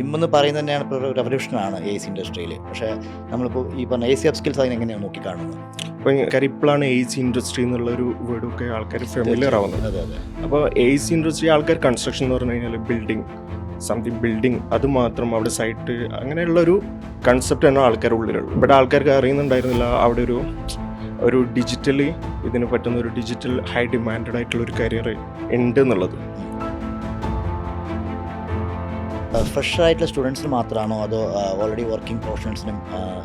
BIM എന്ന് പറയുന്നത് തന്നെയാണ് ഇപ്പോൾ ഒരു റെവല്യൂഷനാണ് എ സി ഇൻഡസ്ട്രിയിൽ. പക്ഷേ നമ്മളിപ്പോൾ ഈ പറഞ്ഞ AC അപ്സ്കിൽസ് അതിനെങ്ങനെയാണ് നോക്കിക്കാണുന്നത്? അപ്പോൾ ഇപ്പോഴാണ് AC ഇൻഡസ്ട്രി എന്നുള്ളൊരു വേർഡൊക്കെ ആൾക്കാർ ഫെമിലിയർ ആവുന്നത്. അതെ അതെ. അപ്പോൾ AC ഇൻഡസ്ട്രി ആൾക്കാർ കൺസ്ട്രക്ഷൻ എന്ന് പറഞ്ഞു കഴിഞ്ഞാൽ ബിൽഡിംഗ് അത് മാത്രം അവിടെ സൈറ്റ് അങ്ങനെയുള്ളൊരു കൺസെപ്റ്റാണ് ആൾക്കാരുടെ ഉള്ളിലുള്ളത്. ഇവിടെ ആൾക്കാർക്ക് അറിയുന്നുണ്ടായിരുന്നില്ല അവിടെ ഒരു ഡിജിറ്റലി ഇതിന് പറ്റുന്ന ഒരു ഡിജിറ്റൽ ഹൈ ഡിമാൻഡഡ് ആയിട്ടുള്ള ഒരു കരിയർ ഉണ്ട് എന്നുള്ളത്. ഫ്രഷ് ആയിട്ടുള്ള സ്റ്റുഡൻസിന് മാത്രമാണോ അതോ ഓൾറെഡി വർക്കിംഗ് പ്രൊഫഷണൽസിനും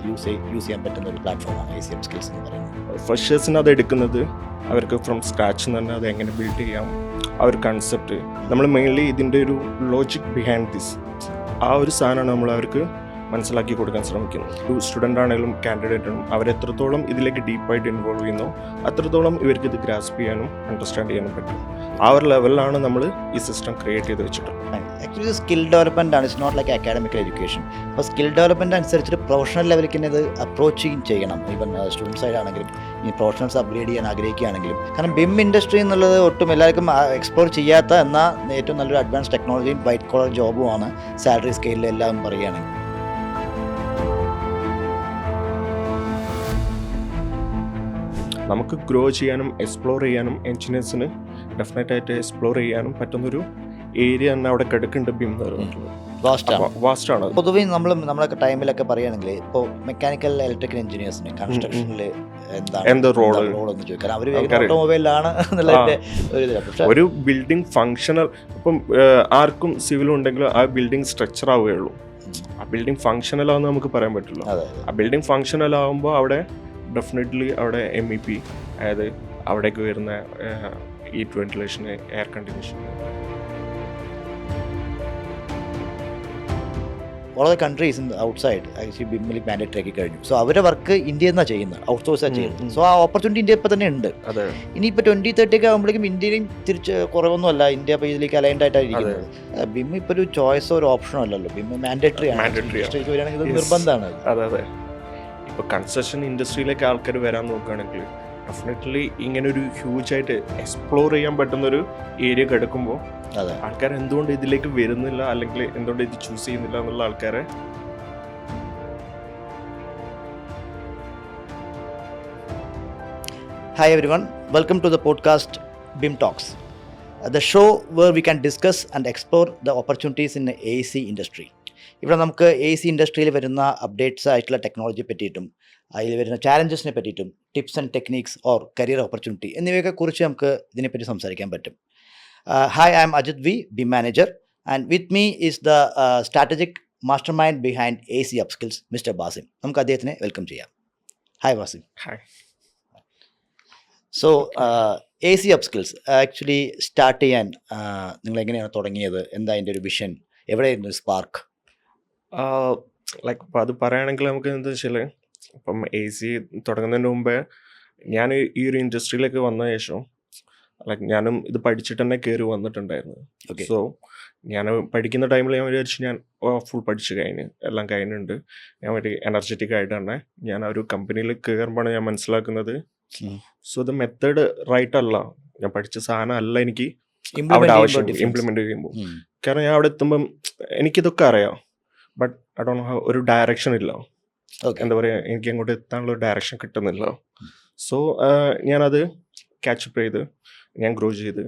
യൂസ് ചെയ്യാൻ പറ്റുന്ന ഒരു പ്ലാറ്റ്ഫോമാണ് AC അപ്സ്കിൽസ് എന്ന് പറയുന്നത്? ഫ്രഷേഴ്സിന് അത് എടുക്കുന്നത് അവർക്ക് ഫ്രം സ്ക്രാച്ച് തന്നെ അത് എങ്ങനെ ബിൽഡ് ചെയ്യാം, ആ ഒരു കൺസെപ്റ്റ് നമ്മൾ മെയിൻലി ഇതിൻ്റെ ഒരു ലോജിക് ബിഹൈൻഡ് ദിസ് ആ ഒരു സാധനമാണ് നമ്മൾ അവർക്ക് മനസ്സിലാക്കി കൊടുക്കാൻ ശ്രമിക്കുന്നത്. ഒരു സ്റ്റുഡൻ്റ് ആണെങ്കിലും കാൻഡിഡേറ്റ് ആണെങ്കിലും അവരെത്രത്തോളം ഇതിലേക്ക് ഡീപ്പായിട്ട് ഇൻവോൾവ് ചെയ്യുന്നു അത്രത്തോളം ഇവർക്ക് ഇത് ഗ്രാസ്പ് ചെയ്യാനും അണ്ടർസ്റ്റാൻഡ് ചെയ്യാനും പറ്റും. ആ ഒരു ലെവലിലാണ് നമ്മൾ ഈ സിസ്റ്റം ക്രിയേറ്റ് ചെയ്ത് വെച്ചിട്ടുള്ളത്. ആക്ച്വലി സ്കിൽ ഡെവലപ്മെൻ്റ് ആണ്, it's not like academic education. അപ്പോൾ സ്കിൽ ഡെവലപ്മെൻറ്റ് അനുസരിച്ചിട്ട് പ്രൊഫഷണൽ ലെവലിലേക്ക് തന്നെ ഇത് അപ്രോച്ച് ചെയ്യണം. ഈവൻ സ്റ്റുഡൻസ് ആയിട്ടാണെങ്കിലും ഈ പ്രൊഫഷണൽസ് അപ്ഗ്രേഡ് ചെയ്യാൻ ആഗ്രഹിക്കുകയാണെങ്കിലും. കാരണം BIM ഇൻഡസ്ട്രി എന്നുള്ളത് ഒട്ടും എല്ലാവർക്കും എക്സ്പ്ലോർ ചെയ്യാത്ത എന്നാൽ ഏറ്റവും നല്ലൊരു അഡ്വാൻസ് ടെക്നോളജിയും വൈറ്റ് കോളർ ജോബുമാണ് സാലറി സ്കെയിലിൽ എല്ലാം പറയുകയാണെങ്കിൽ. നമുക്ക് ഗ്രോ ചെയ്യാനും എക്സ്പ്ലോർ ചെയ്യാനും എൻജിനീയേഴ്സിന് ഡെഫിനറ്റായിട്ട് എക്സ്പ്ലോർ ചെയ്യാനും പറ്റുന്നൊരു ഏരിയ തന്നെ അവിടെ കിടക്കുന്നുണ്ട് BIM എന്ന് പറഞ്ഞിട്ടുള്ളത്. വാസ്റ്റാണ്. പൊതുവേ നമ്മളൊക്കെ ടൈമിലൊക്കെ പറയുകയാണെങ്കിൽ ഇപ്പോൾ മെക്കാനിക്കൽ ഇലക്ട്രിക്കൽ എഞ്ചിനീയേഴ്സിന് കൺസ്ട്രക്ഷനിൽ എന്താണ് റോൾ എന്ന് ചോദിക്കാൻ അവർ ഓട്ടോമൊബൈലിലാണ് എന്നുള്ളതിൻ്റെ ഒരു ഇതിലാണ്. പക്ഷേ ഒരു ബിൽഡിംഗ് ഫങ്ഷണൽ ഇപ്പം ആർക്കും സിവിലും ഉണ്ടെങ്കിലും ആ ബിൽഡിംഗ് സ്ട്രക്ചർ ആവുകയുള്ളൂ. ആ ബിൽഡിംഗ് ഫങ്ഷണൽ ആവുമെന്ന് നമുക്ക് പറയാൻ പറ്റില്ല. ആ ബിൽഡിംഗ് ഫങ്ഷണൽ ആവുമ്പോൾ അവിടെ ഡെഫിനറ്റ്ലി അവിടെ MEP, അതായത് അവിടേക്ക് വരുന്ന heat ventilation, air condition. All countries outside actually BIM mandatory ആക്കി കഴിഞ്ഞു. സോ അവരുടെ വർക്ക് ഇന്ത്യയിൽ നിന്നാണ് ചെയ്യുന്നത്, ഔട്ട്സോഴ്സാണ് ചെയ്യുന്നത്. സോ ആ ഓപ്പർച്യൂണിറ്റി ഇന്ത്യ ഇപ്പോൾ തന്നെ ഉണ്ട്. ഇനിയിപ്പോൾ 2030 ഒക്കെ ആകുമ്പോഴേക്കും ഇന്ത്യയിലും തിരിച്ച് കുറവൊന്നുമല്ല, ഇന്ത്യ ഇപ്പോൾ ഇതിലേക്ക് അലൈൻഡ് ആയിട്ടായിരിക്കുന്നത്. BIM ഇപ്പോൾ ഒരു ചോയ്സോ ഒരു ഓപ്ഷനോ അല്ലല്ലോ, BIM മാൻഡേറ്ററി ആണ്. ഇൻഡസ്ട്രിക്ക് വരികയാണെങ്കിൽ ഇത് നിർബന്ധമാണ്. അതെ. ഇപ്പോൾ കൺസ്ട്രക്ഷൻ ഇൻഡസ്ട്രിയിലേക്ക് ആൾക്കാർ വരാൻ നോക്കുകയാണെങ്കിൽ ഡെഫിനറ്റ്ലി ഇങ്ങനെ ഒരു ഹ്യൂജായിട്ട് എക്സ്പ്ലോർ ചെയ്യാൻ പറ്റുന്നൊരു ഏരിയ കിടക്കുമ്പോൾ ആൾക്കാർ എന്തുകൊണ്ട് ഇതിലേക്ക് വരുന്നില്ല, അല്ലെങ്കിൽ എന്തുകൊണ്ട് ഇത് ചൂസ് ചെയ്യുന്നില്ല എന്നുള്ള ആൾക്കാരെ Hi everyone, welcome to the podcast BIM Talks, the show where we can discuss and explore the opportunities in the AC industry. ഇവിടെ നമുക്ക് AC ഇൻഡസ്ട്രിയിൽ വരുന്ന അപ്ഡേറ്റ്സ് ആയിട്ടുള്ള ടെക്നോളജിയെ പറ്റിയിട്ടും അതിൽ വരുന്ന ചാലഞ്ചസിനെ പറ്റിയിട്ടും tips and techniques or career opportunity എന്നിവയൊക്കെ കുറിച്ച് നമുക്ക് ഇതിനെപ്പറ്റി സംസാരിക്കാൻ പറ്റും. Hi, I am Ajith V, BIM manager, and with me is the strategic master mind behind AC അപ്സ്കിൽസ്, മിസ്റ്റർ ബാസിം. നമുക്ക് അദ്ദേഹത്തിനെ വെൽക്കം ചെയ്യാം. Hi Basim. Hi. So AC Upskills actually start ചെയ്യാൻ നിങ്ങൾ എങ്ങനെയാണ് തുടങ്ങിയത്? എന്താ അതിൻ്റെ ഒരു വിഷൻ? എവിടെയായിരുന്നു സ്പാർക്ക്? ലൈക്ക് അപ്പോൾ അത് പറയുകയാണെങ്കിൽ നമുക്ക് എന്താ വെച്ചാൽ ഇപ്പം AC തുടങ്ങുന്നതിന് മുമ്പേ ഞാൻ ഈ ഒരു ഇൻഡസ്ട്രിയിലേക്ക് വന്ന ശേഷം ലൈക്ക് ഞാനും ഇത് പഠിച്ചിട്ട് തന്നെ കയറി വന്നിട്ടുണ്ടായിരുന്നു. സോ ഞാൻ പഠിക്കുന്ന ടൈമിൽ ഞാൻ വിചാരിച്ചു ഞാൻ ഫുൾ പഠിച്ച് എല്ലാം കഴിഞ്ഞിട്ടുണ്ട്, ഞാൻ ഒരു എനർജറ്റിക് ആയിട്ട് തന്നെ ഞാൻ ആ ഒരു കമ്പനിയിൽ കയറുമ്പോഴാണ് ഞാൻ മനസ്സിലാക്കുന്നത് സോ ദ മെത്തേഡ് റൈറ്റ് അല്ല, ഞാൻ പഠിച്ച സാധനം അല്ല എനിക്ക് അവിടെ ആവശ്യം ഇംപ്ലിമെന്റ് ചെയ്യുമ്പോൾ. കാരണം ഞാൻ അവിടെ എത്തുമ്പം എനിക്കിതൊക്കെ അറിയാം, ബട്ട് ഐ ഡോണ്ട് നോ ഒരു ഡയറക്ഷൻ ഇല്ല. എന്താ പറയുക, എനിക്ക് അങ്ങോട്ട് എത്താനുള്ള ഒരു ഡയറക്ഷൻ കിട്ടുന്നില്ല. സോ ഞാനത് ക്യാച്ചപ്പ് ചെയ്ത് ഞാൻ ഗ്രോ ചെയ്ത്.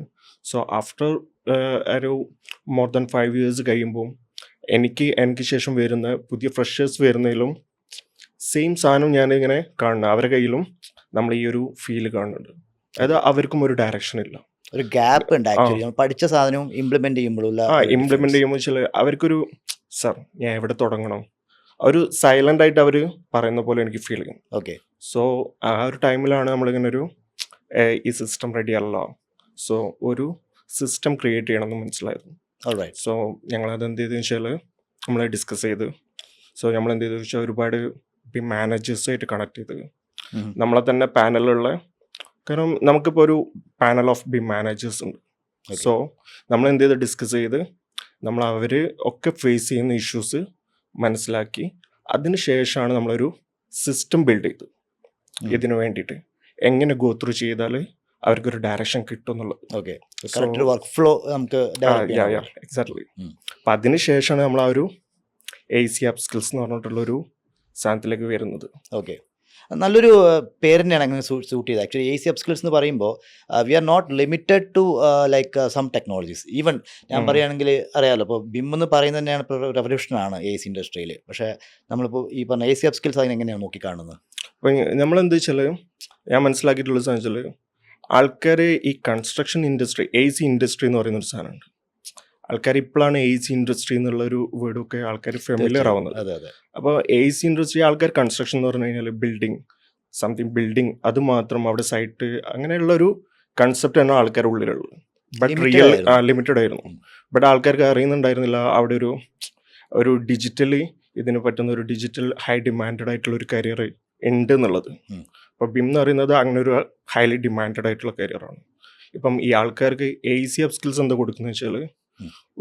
സോ ആഫ്റ്റർ ഒരു മോർ ദാൻ 5 years കഴിയുമ്പോൾ എനിക്ക് ശേഷം വരുന്ന പുതിയ ഫ്രഷേഴ്സ് വരുന്നതിലും സെയിം സാധനം ഞാനിങ്ങനെ കാണുന്നു, അവരുടെ കയ്യിലും നമ്മൾ ഈ ഒരു ഫീൽ കാണുന്നുണ്ട്. അതായത് അവർക്കും ഒരു ഡയറക്ഷൻ ഇല്ല, ഒരു ഗ്യാപ്പ് ഉണ്ട്. ആക്ച്വലി പഠിച്ച സാധനവും ഇംപ്ലിമെന്റ് ചെയ്യുമ്പോൾ വെച്ചാൽ അവർക്കൊരു സർ ഞാൻ എവിടെ തുടങ്ങണം, ഒരു സൈലന്റ് ആയിട്ട് അവർ പറയുന്ന പോലെ എനിക്ക് ഫീൽ ചെയ്യും. ഓക്കെ. സോ ആ ഒരു ടൈമിലാണ് നമ്മളിങ്ങനെ ഈ സിസ്റ്റം റെഡി അല്ല, സോ ഒരു സിസ്റ്റം ക്രിയേറ്റ് ചെയ്യണമെന്ന് മനസ്സിലായിരുന്നു. സോ ഞങ്ങളത് എന്ത് ചെയ്തെന്ന് വെച്ചാൽ നമ്മൾ ഡിസ്കസ് ചെയ്ത്, സോ നമ്മൾ എന്ത് ചെയ്തെന്ന് വെച്ചാൽ ഒരുപാട് BIM മാനേജേഴ്സായിട്ട് കണക്ട് ചെയ്ത് നമ്മളെ തന്നെ പാനലുള്ള, കാരണം നമുക്കിപ്പോൾ ഒരു പാനൽ ഓഫ് BIM മാനേജേഴ്സ് ഉണ്ട്. സോ നമ്മൾ എന്ത് ചെയ്ത് ഡിസ്കസ് ചെയ്ത് നമ്മൾ അവർ ഒക്കെ ഫേസ് ചെയ്യുന്ന ഇഷ്യൂസ് മനസ്സിലാക്കി അതിന് ശേഷമാണ് നമ്മളൊരു സിസ്റ്റം ബിൽഡ് ചെയ്ത് ഇതിനു വേണ്ടിയിട്ട് എങ്ങനെ ഗോ ത്രൂ ചെയ്താൽ അവർക്കൊരു ഡയറക്ഷൻ കിട്ടും എന്നുള്ളത്. വർക്ക് ഫ്ലോ നമുക്ക് എക്സാക്ട്ലി. അപ്പം അതിന് ശേഷമാണ് നമ്മൾ ആ ഒരു AC അപ്സ്കിൽസ് എന്ന് പറഞ്ഞിട്ടുള്ളൊരു സാധനത്തിലേക്ക് വരുന്നത്. ഓക്കെ, നല്ലൊരു പേര് തന്നെയാണ് അങ്ങനെ സൂട്ട് ചെയ്തത്. ആക്ച്വലി AC അപ്സ്കിൽസ് എന്ന് പറയുമ്പോൾ we are not limited to like some technologies. Even ഞാൻ പറയുകയാണെങ്കിൽ അറിയാമല്ലോ, ഇപ്പോൾ BIM എന്ന് പറയുന്നത് തന്നെയാണ് ഇപ്പോൾ റെവല്യൂഷനാണ് AC ഇൻഡസ്ട്രിയിൽ. പക്ഷേ നമ്മളിപ്പോൾ ഈ പറഞ്ഞ AC അപ്സ്കിൽസ് അതിനെങ്ങനെയാണ് നോക്കിക്കാണുന്നത്? അപ്പോൾ നമ്മളെന്താ വെച്ചാൽ ഞാൻ മനസ്സിലാക്കിയിട്ടുള്ള സാധനം വെച്ചാൽ ആൾക്കാർ ഈ കൺസ്ട്രക്ഷൻ ഇൻഡസ്ട്രി AC ഇൻഡസ്ട്രി എന്ന് പറയുന്നൊരു സാധനമുണ്ട്. ആൾക്കാർ ഇപ്പോഴാണ് AC ഇൻഡസ്ട്രി എന്നുള്ളൊരു വേർഡൊക്കെ ആൾക്കാർ ഫെമിലിയർ ആവുന്നത്. അതെ അതെ. അപ്പോൾ AC ഇൻഡസ്ട്രി ആൾക്കാർ കൺസ്ട്രക്ഷൻ എന്ന് പറഞ്ഞു കഴിഞ്ഞാൽ ബിൽഡിംഗ് അത് മാത്രം അവിടെ സൈറ്റ് അങ്ങനെയുള്ളൊരു കൺസെപ്റ്റാണ് ആൾക്കാരുടെ ഉള്ളിലുള്ളത്. ബട്ട് ലിമിറ്റഡ് ആയിരുന്നു. ബട്ട് ആൾക്കാർക്ക് അറിയുന്നുണ്ടായിരുന്നില്ല അവിടെ ഒരു ഡിജിറ്റലി ഇതിന് പറ്റുന്ന ഒരു ഡിജിറ്റൽ ഹൈ ഡിമാൻഡഡ് ആയിട്ടുള്ള ഒരു കരിയർ ഉണ്ട് എന്നുള്ളത്. അപ്പോൾ BIM എന്ന് പറയുന്നത് അങ്ങനെ ഒരു ഹൈലി ഡിമാൻഡഡ് ആയിട്ടുള്ള കരിയറാണ്. ഇപ്പം ഈ ആൾക്കാർക്ക് AC അപ്സ്കിൽസ് എന്താ കൊടുക്കുന്നത് വെച്ചാൽ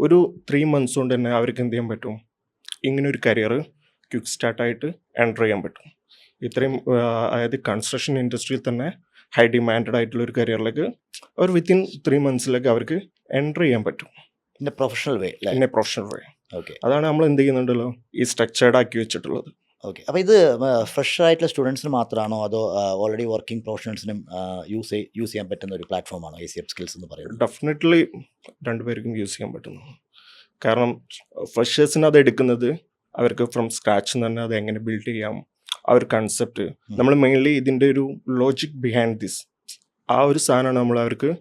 ഒരു 3 months കൊണ്ട് തന്നെ അവർക്ക് എന്ത് ചെയ്യാൻ പറ്റും, ഇങ്ങനെ ഒരു കരിയർ ക്വിക്ക് സ്റ്റാർട്ടായിട്ട് എൻ്റർ ചെയ്യാൻ പറ്റും. ഇത്രയും അതായത് കൺസ്ട്രക്ഷൻ ഇൻഡസ്ട്രിയിൽ തന്നെ ഹൈ ഡിമാൻഡഡ് ആയിട്ടുള്ള ഒരു കരിയറിലേക്ക് അവർ വിത്തിൻ 3 months അവർക്ക് എൻ്റർ ചെയ്യാൻ പറ്റും in A professional way. Okay, അതാണ് നമ്മൾ എന്ത് ചെയ്യുന്നുണ്ടല്ലോ ഈ സ്ട്രക്ചേർഡ് ആക്കി വെച്ചിട്ടുള്ളത്. ഓക്കെ. അപ്പോൾ ഇത് ഫ്രഷ് ആയിട്ടുള്ള സ്റ്റുഡൻസിന് മാത്രമാണോ അതോ ഓൾറെഡി വർക്കിംഗ് പ്രൊഫഷണൽസിനും യൂസ് ചെയ്യാൻ പറ്റുന്ന ഒരു പ്ലാറ്റ്ഫോമാണോ AC അപ്സ്കിൽസ് എന്ന് പറയുന്നത്? ഡെഫിനറ്റ്ലി രണ്ടുപേർക്കും യൂസ് ചെയ്യാൻ പറ്റുന്നു. കാരണം ഫ്രഷേഴ്സിന് അത് എടുക്കുന്നത് അവർക്ക് ഫ്രം സ്ക്രാച്ച് തന്നെ അത് എങ്ങനെ ബിൽഡ് ചെയ്യാം, ആ ഒരു കൺസെപ്റ്റ് നമ്മൾ മെയിൻലി ഇതിൻ്റെ ഒരു ലോജിക് ബിഹൈൻഡ് ദിസ് ആ ഒരു സാധനമാണ് നമ്മൾ അവർക്ക്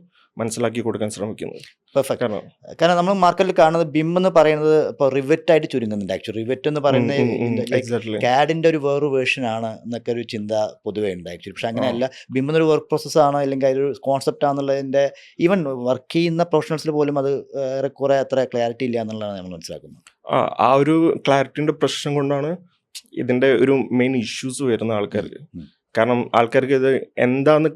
മനസ്സിലാക്കി കൊടുക്കാൻ ശ്രമിക്കുന്നത്. പെർഫെക്റ്റ്. കാരണം നമ്മൾ മാർക്കറ്റിൽ കാണുന്നത് BIM എന്ന് പറയുന്നത് ഇപ്പോൾ റിവറ്റ് ആയിട്ട് ചുരുങ്ങുന്നുണ്ട്. ആക്ച്വലി റിവറ്റ് എന്ന് പറയുന്നത് CAD-ന്റെ ഒരു വേറൊരു വേർഷൻ ആണ് എന്നൊക്കെ ഒരു ചിന്ത പൊതുവേ ഉണ്ട് ആക്ച്വലി. പക്ഷെ അങ്ങനെയല്ല, BIM എന്നൊരു വർക്ക് പ്രോസസ്സാണോ അല്ലെങ്കിൽ അതൊരു കോൺസെപ്റ്റ് ആണെന്നുള്ളതിൻ്റെ ഈവൻ വർക്ക് ചെയ്യുന്ന പ്രൊഫഷണൽസിൽ പോലും അത് ഏറെക്കുറെ അത്ര ക്ലാരിറ്റി ഇല്ല എന്നുള്ളതാണ് നമ്മൾ മനസ്സിലാക്കുന്നത്. ആ ഒരു ക്ലാരിറ്റിൻ്റെ പ്രശ്നം കൊണ്ടാണ് ഇതിൻ്റെ ഒരു മെയിൻ ഇഷ്യൂസ് വരുന്ന ആൾക്കാർക്ക്. കാരണം ആൾക്കാർക്ക് ഇത് എന്താന്ന്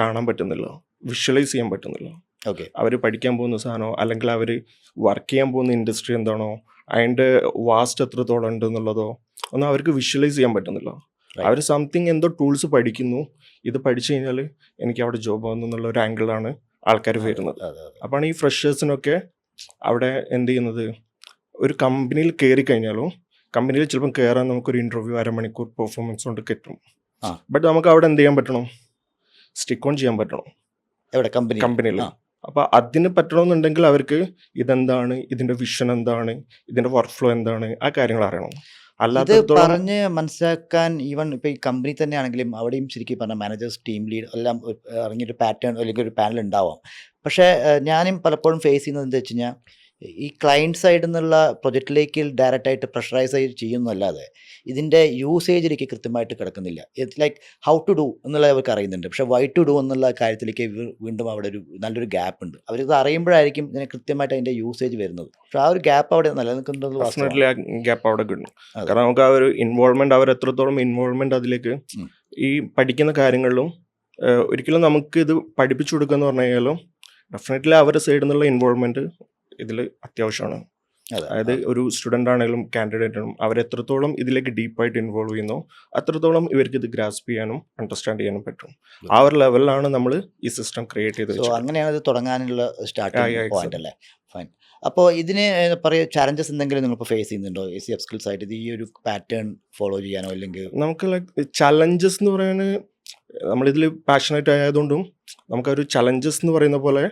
കാണാൻ പറ്റുന്നില്ല, വിഷ്വലൈസ് ചെയ്യാൻ പറ്റുന്നില്ല. ഓക്കെ, അവർ പഠിക്കാൻ പോകുന്ന സാധനമോ അല്ലെങ്കിൽ അവർ വർക്ക് ചെയ്യാൻ പോകുന്ന ഇൻഡസ്ട്രി എന്താണോ അതിൻ്റെ വാസ്റ്റ് എത്രത്തോളം ഉണ്ട് എന്നുള്ളതോ ഒന്നും അവർക്ക് വിഷ്വലൈസ് ചെയ്യാൻ പറ്റുന്നില്ല. അവർ സംതിങ് എന്തോ ടൂൾസ് പഠിക്കുന്നു, ഇത് പഠിച്ചു കഴിഞ്ഞാൽ എനിക്ക് അവിടെ ജോബ് ആവുന്നു എന്നുള്ള ഒരു ആംഗിളാണ് ആൾക്കാർ വരുന്നത്. അപ്പോൾ ഈ ഫ്രഷേഴ്സിനൊക്കെ അവിടെ എന്ത് ചെയ്യുന്നത്, ഒരു കമ്പനിയിൽ കയറി കഴിഞ്ഞാലും കമ്പനിയിൽ ചിലപ്പം കയറാൻ നമുക്കൊരു ഇൻ്റർവ്യൂ 1/2 മണിക്കൂർ പെർഫോമൻസ് കൊണ്ട് കിട്ടും. ബട്ട് നമുക്ക് അവിടെ എന്ത് ചെയ്യാൻ പറ്റണം, സ്റ്റിക്ക് ഓൺ ചെയ്യാൻ പറ്റണം കമ്പനിയിൽ. അപ്പോൾ അതിന് പറ്റണമെന്നുണ്ടെങ്കിൽ അവർക്ക് ഇതെന്താണ്, ഇതിൻ്റെ വിഷൻ എന്താണ്, ഇതിൻ്റെ വർക്ക് ഫ്ലോ എന്താണ്, ആ കാര്യങ്ങൾ അറിയണം. അല്ലാതെ പറഞ്ഞ് മനസ്സിലാക്കാൻ ഈവൻ ഇപ്പോൾ ഈ കമ്പനി തന്നെ ആണെങ്കിലും അവിടെയും ശരിക്കും പറഞ്ഞാൽ മാനേജേഴ്സ്, ടീം ലീഡ് എല്ലാം അറിഞ്ഞൊരു പാറ്റേൺ അല്ലെങ്കിൽ ഒരു പാനൽ ഉണ്ടാവാം. പക്ഷേ ഞാനും പലപ്പോഴും ഫേസ് ചെയ്യുന്നത് എന്താ വെച്ച് കഴിഞ്ഞാൽ ഈ ക്ലയൻറ്റ് സൈഡിൽ നിന്നുള്ള പ്രൊജക്റ്റിലേക്ക് ഡയറക്റ്റായിട്ട് പ്രഷറൈസ് ചെയ്യുന്നതല്ലാതെ ഇതിൻ്റെ യൂസേജിലേക്ക് കൃത്യമായിട്ട് കിടക്കുന്നില്ല. It's like how to do എന്നുള്ളത് അവർക്ക് അറിയുന്നുണ്ട്, പക്ഷേ വൈ ടു ഡു എന്നുള്ള കാര്യത്തിലേക്ക് വീണ്ടും അവിടെ ഒരു നല്ലൊരു ഗ്യാപ്പ് ഉണ്ട്. അവരിത് അറിയുമ്പോഴായിരിക്കും ഇതിനെ കൃത്യമായിട്ട് അതിൻ്റെ യൂസേജ് വരുന്നത്. പക്ഷേ ആ ഒരു ഗ്യാപ്പ് അവിടെ നിലനിൽക്കുന്നത് ഗ്യാപ്പ് അവിടെ കിട്ടും. കാരണം നമുക്ക് ആ ഒരു ഇൻവോൾവ്മെൻറ്റ്, അവർ എത്രത്തോളം ഇൻവോൾവ്മെൻറ്റ് അതിലേക്ക് ഈ പഠിക്കുന്ന കാര്യങ്ങളിലും ഒരിക്കലും നമുക്ക് ഇത് പഠിപ്പിച്ചു കൊടുക്കുക എന്ന് പറഞ്ഞു കഴിഞ്ഞാലും ഡെഫിനറ്റ്ലി അവരുടെ സൈഡിൽ നിന്നുള്ള ഇൻവോൾവ്മെൻറ്റ് ഇതിൽ അത്യാവശ്യമാണ്. അതായത് ഒരു സ്റ്റുഡൻ്റ് ആണെങ്കിലും കാൻഡിഡേറ്റ് ആണെങ്കിലും അവരെത്രത്തോളം ഇതിലേക്ക് ഡീപ്പായിട്ട് ഇൻവോൾവ് ചെയ്യുന്നു അത്രത്തോളം ഇവർക്ക് ഇത് ഗ്രാസ്പ് ചെയ്യാനും അണ്ടർസ്റ്റാൻഡ് ചെയ്യാനും പറ്റും. ആ ഒരു ലെവലിലാണ് നമ്മൾ ഈ സിസ്റ്റം ക്രിയേറ്റ് ചെയ്തത്. അങ്ങനെയാണ് ഇത് തുടങ്ങാനുള്ള സ്റ്റാർട്ടിംഗ് പോയിന്റ് അല്ലേ? ഫൈൻ. അപ്പോൾ ഇതിന് പറയുക ചാലഞ്ചസ് എന്തെങ്കിലും നിങ്ങളിപ്പോൾ ഫേസ് ചെയ്യുന്നുണ്ടോ AC അപ്സ്കിൽസ് ആയിട്ട്, ഇത് ഈ ഒരു പാറ്റേൺ ഫോളോ ചെയ്യാനോ? അല്ലെങ്കിൽ നമുക്ക് ലൈക്ക് ചലഞ്ചസ് എന്ന് പറയാൻ നമ്മളിതിൽ പാഷനേറ്റ് ആയതുകൊണ്ടും നമുക്കൊരു ചലഞ്ചസ് എന്ന് പറയുന്ന പോലെ,